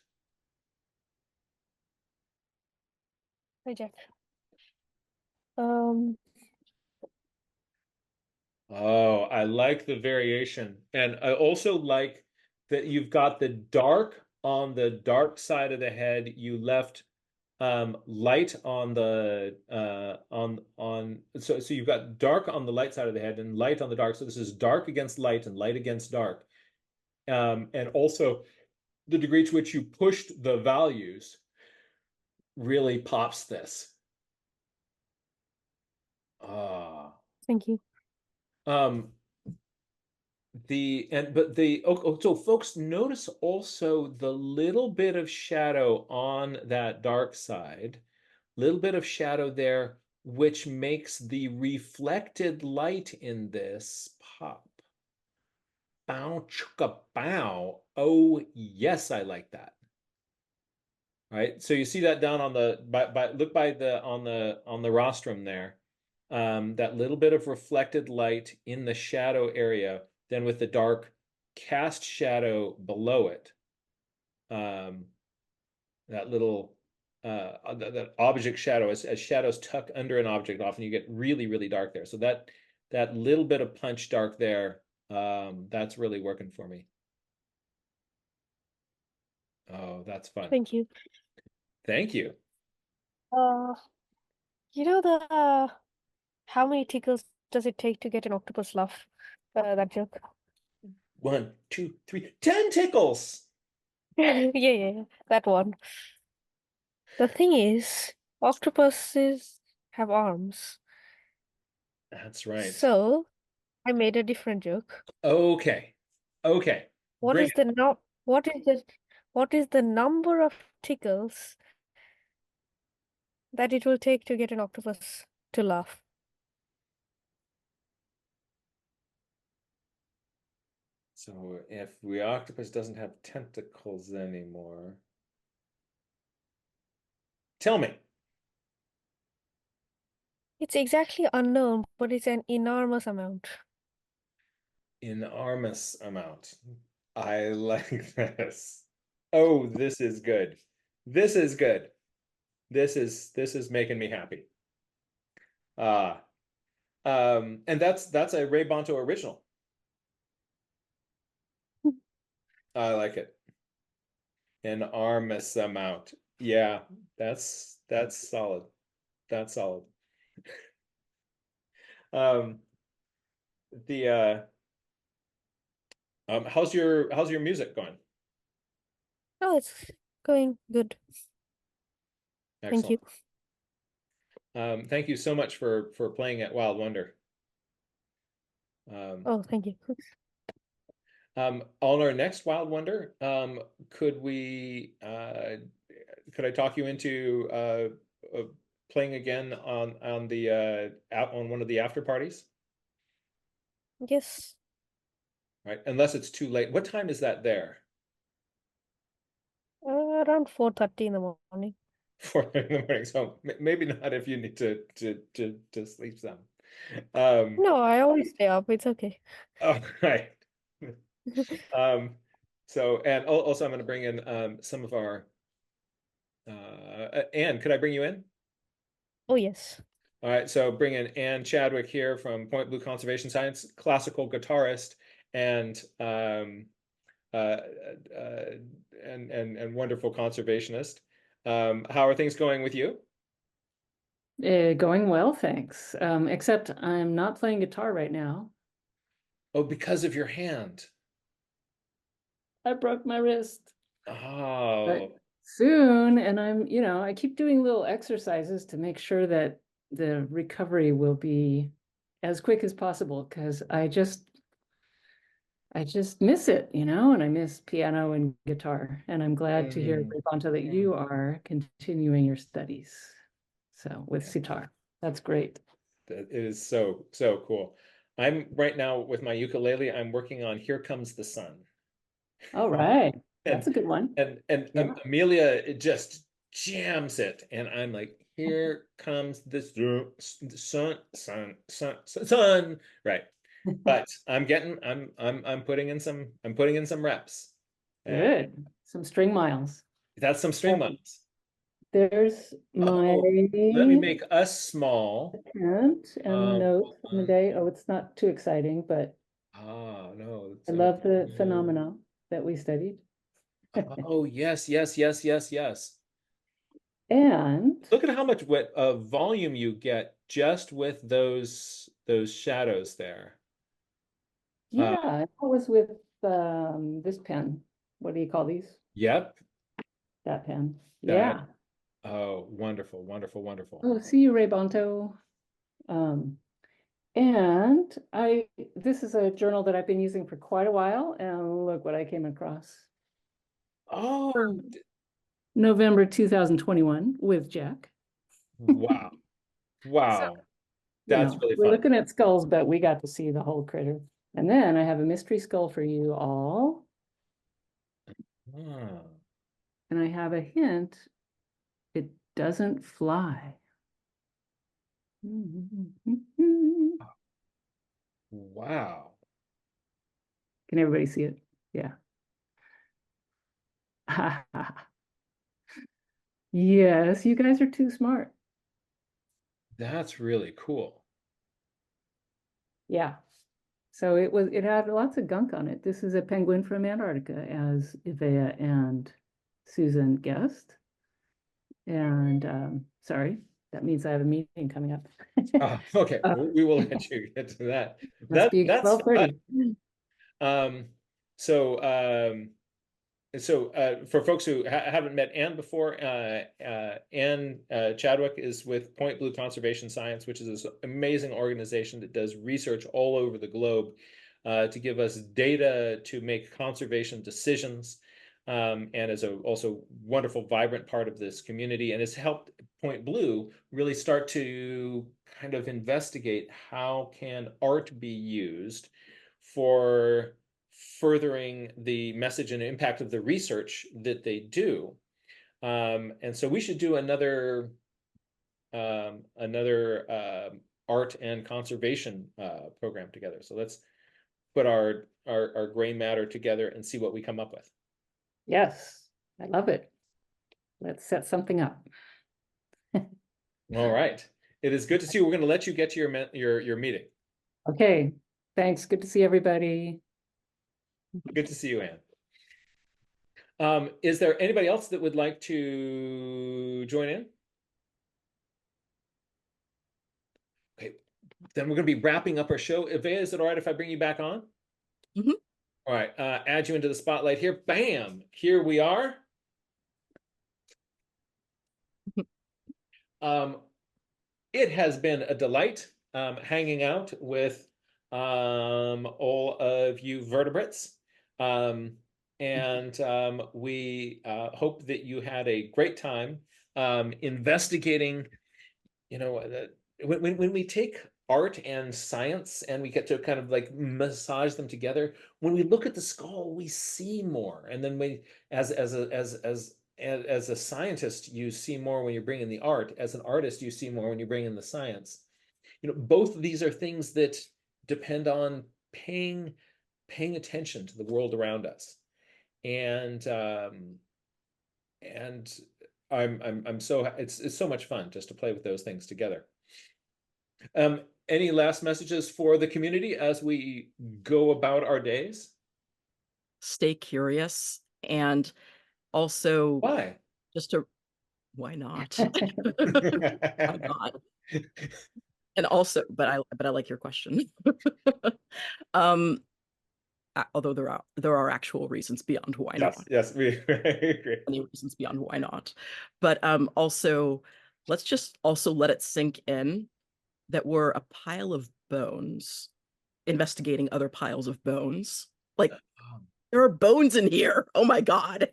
Hi, Jeff. Oh, I like the variation. And I also like that you've got the dark on the dark side of the head. You left light on the so you've got dark on the light side of the head and light on the dark. So this is dark against light and light against dark. And also the degree to which you pushed the values really pops this. Ah. Thank you. Um, so folks, notice also the little bit of shadow on that dark side, little bit of shadow there, which makes the reflected light in this pop. bow, chugga, bow. Oh, yes, I like that. Right. So you see that down on the look by the on the rostrum there. That little bit of reflected light in the shadow area, then with the dark cast shadow below it. That little that object shadow, as shadows tuck under an object, often you get really, really dark there. So that little bit of punch dark there, that's really working for me. Oh, that's fun. Thank you. Thank you. You know the how many tickles does it take to get an octopus laugh? That joke. 1, 2, 3, 10 tickles. Yeah, that one. The thing is, octopuses have arms. That's right. So I made a different joke. Okay. Okay. What Bring is the what is the number of tickles that it will take to get an octopus to laugh? So if the octopus doesn't have tentacles anymore, tell me. It's exactly unknown, but it's an enormous amount. Enormous amount. I like this. Oh, this is good. This is good. This is making me happy. Uh and that's a Ray Bonto original. I like it. Enormous amount. Yeah, that's solid. That's solid. Um the how's your music going? Oh, it's going good. Thank Excellent. you. Thank you so much for playing at Wild Wonder. Oh, thank you. On our next Wild Wonder, could I talk you into playing again on the on one of the after parties? Yes. Right, unless it's too late. What time is that there? Around 4:30 in the morning. 4 in the morning. So maybe not if you need to sleep some. No, I always stay up. It's okay. All right. So and also I'm going to bring in some of our Anne, could I bring you in? Oh, yes. All right, so bring in Anne Chadwick here from Point Blue Conservation Science, classical guitarist and uh, uh, and wonderful conservationist. How are things going with you? Going well, thanks. Except I'm not playing guitar right now. Oh, because of your hand. I broke my wrist. Oh, But soon, and I keep doing little exercises to make sure that the recovery will be as quick as possible because I just miss it, and I miss piano and guitar. And I'm glad to hear, Ravanta, that you are continuing your studies. So with sitar, that's great. it is so cool. I'm right now with my ukulele. I'm working on "Here Comes the Sun." All right, And that's a good one. and Yeah. Amelia it just jams it, and I'm like, here comes this sun, right? But I'm putting in some reps. And Good. Some string miles. that's some string miles. There's my Oh, let me make us small. attempt and note from the day. Oh, it's not too exciting, but No. I love the phenomena that we studied. Oh, yes. And Look at how much volume you get just with those shadows there. yeah, I was with this pen. What do you call these? Yep. That pen. That- Yeah. Oh, wonderful. Oh, see you, Ray Bonto. And this is a journal that I've been using for quite a while, and look what I came across. Oh, November 2021 with Jack. wow. So, That's really we're fun. looking at skulls, but we got to see the whole critter. And then I have a mystery skull for you all. Ah, And I have a hint. It doesn't fly. Can wow. everybody see it? Yeah. Yes, you guys are too smart. That's really cool. Yeah. So it had lots of gunk on it. This is a penguin from Antarctica, as Ivea and Susan guessed. And sorry, that means I have a meeting coming up. Okay, Uh, we will let you get to that. Must be That's 12:30. um so for folks who haven't met Anne before, Anne Chadwick is with Point Blue Conservation Science, which is this amazing organization that does research all over the globe to give us data to make conservation decisions, and is also wonderful, vibrant part of this community, and has helped Point Blue really start to kind of investigate how can art be used for furthering the message and impact of the research that they do. And so we should do another art and conservation program together. So let's put our gray matter together and see what we come up with. Yes, I love it. Let's set something up. All right. It is good to see you. We're going to let you get to your meeting. Okay, thanks. Good to see everybody. Good to see you, Anne. Is there anybody else that would like to join in? Okay, then we're going to be wrapping up our show. Ivea, is it all right if I bring you back on? Mhm. All right, add you into the spotlight here. Bam! Here we are. It has been a delight hanging out with all of you vertebrates. And we hope that you had a great time investigating, when we take art and science and we get to kind of like massage them together, when we look at the skull, we see more. And then as a scientist, you see more when you're bringing the art. As an artist, you see more when you bring in the science. Both of these are things that depend on paying attention to the world around us. And I'm so it's so much fun just to play with those things together. Any last messages for the community as we go about our days? Stay curious, and also Why? why not? Why not? And also, but I like your question. Although there are actual reasons beyond why Yes, not. yes, we agree. Many reasons beyond why not. But also, let's just also let it sink in that we're a pile of bones investigating other piles of bones. Like, there are bones in here. Oh my God.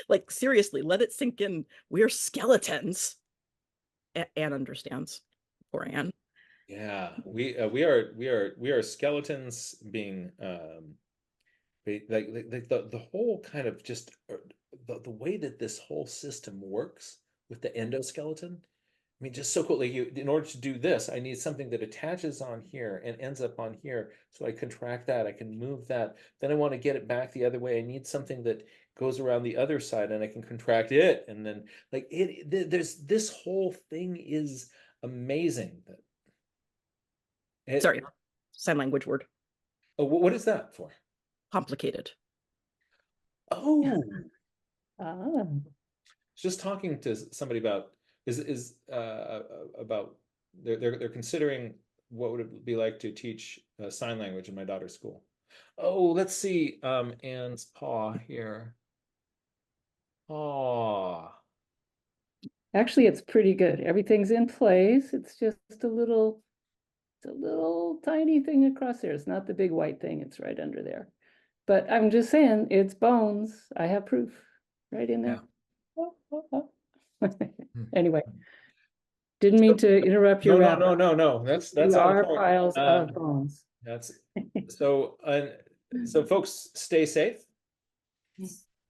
Like, seriously, let it sink in. We're skeletons. Anne understands. Poor Anne. Yeah, we are skeletons being like the whole kind of just the way that this whole system works with the endoskeleton. I mean, just so cool. Like in order to do this, I need something that attaches on here and ends up on here. So I contract that, I can move that. Then I want to get it back the other way. I need something that goes around the other side and I can contract it. And then there's this whole thing is amazing. Sorry, sign language word. Oh, what is that for? Complicated. Oh, Ah, just talking to somebody about about they're considering what would it be like to teach sign language in my daughter's school. Oh, let's see. Anne's paw here. Oh, actually, it's pretty good. Everything's in place. It's just a little tiny thing across there. It's not the big white thing. It's right under there. But I'm just saying, it's bones. I have proof right in there. Anyway, didn't mean to interrupt your no, no, wrap no, up. no, no. That's You not a are point. piles of bones. That's So, so folks, stay safe.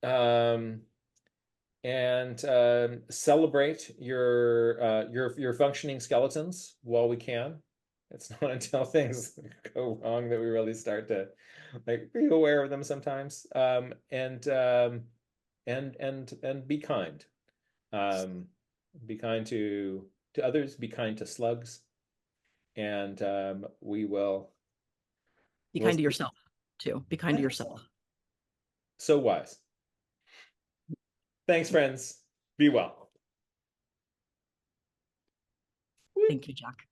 And celebrate your functioning skeletons while we can. It's not until things go wrong that we really start to like be aware of them sometimes. And be kind. Be kind to others. Be kind to slugs. And we will. Be we'll kind to see. yourself too. Be kind to yourself. So wise. Thanks, friends. Be well. Thank you, Jack.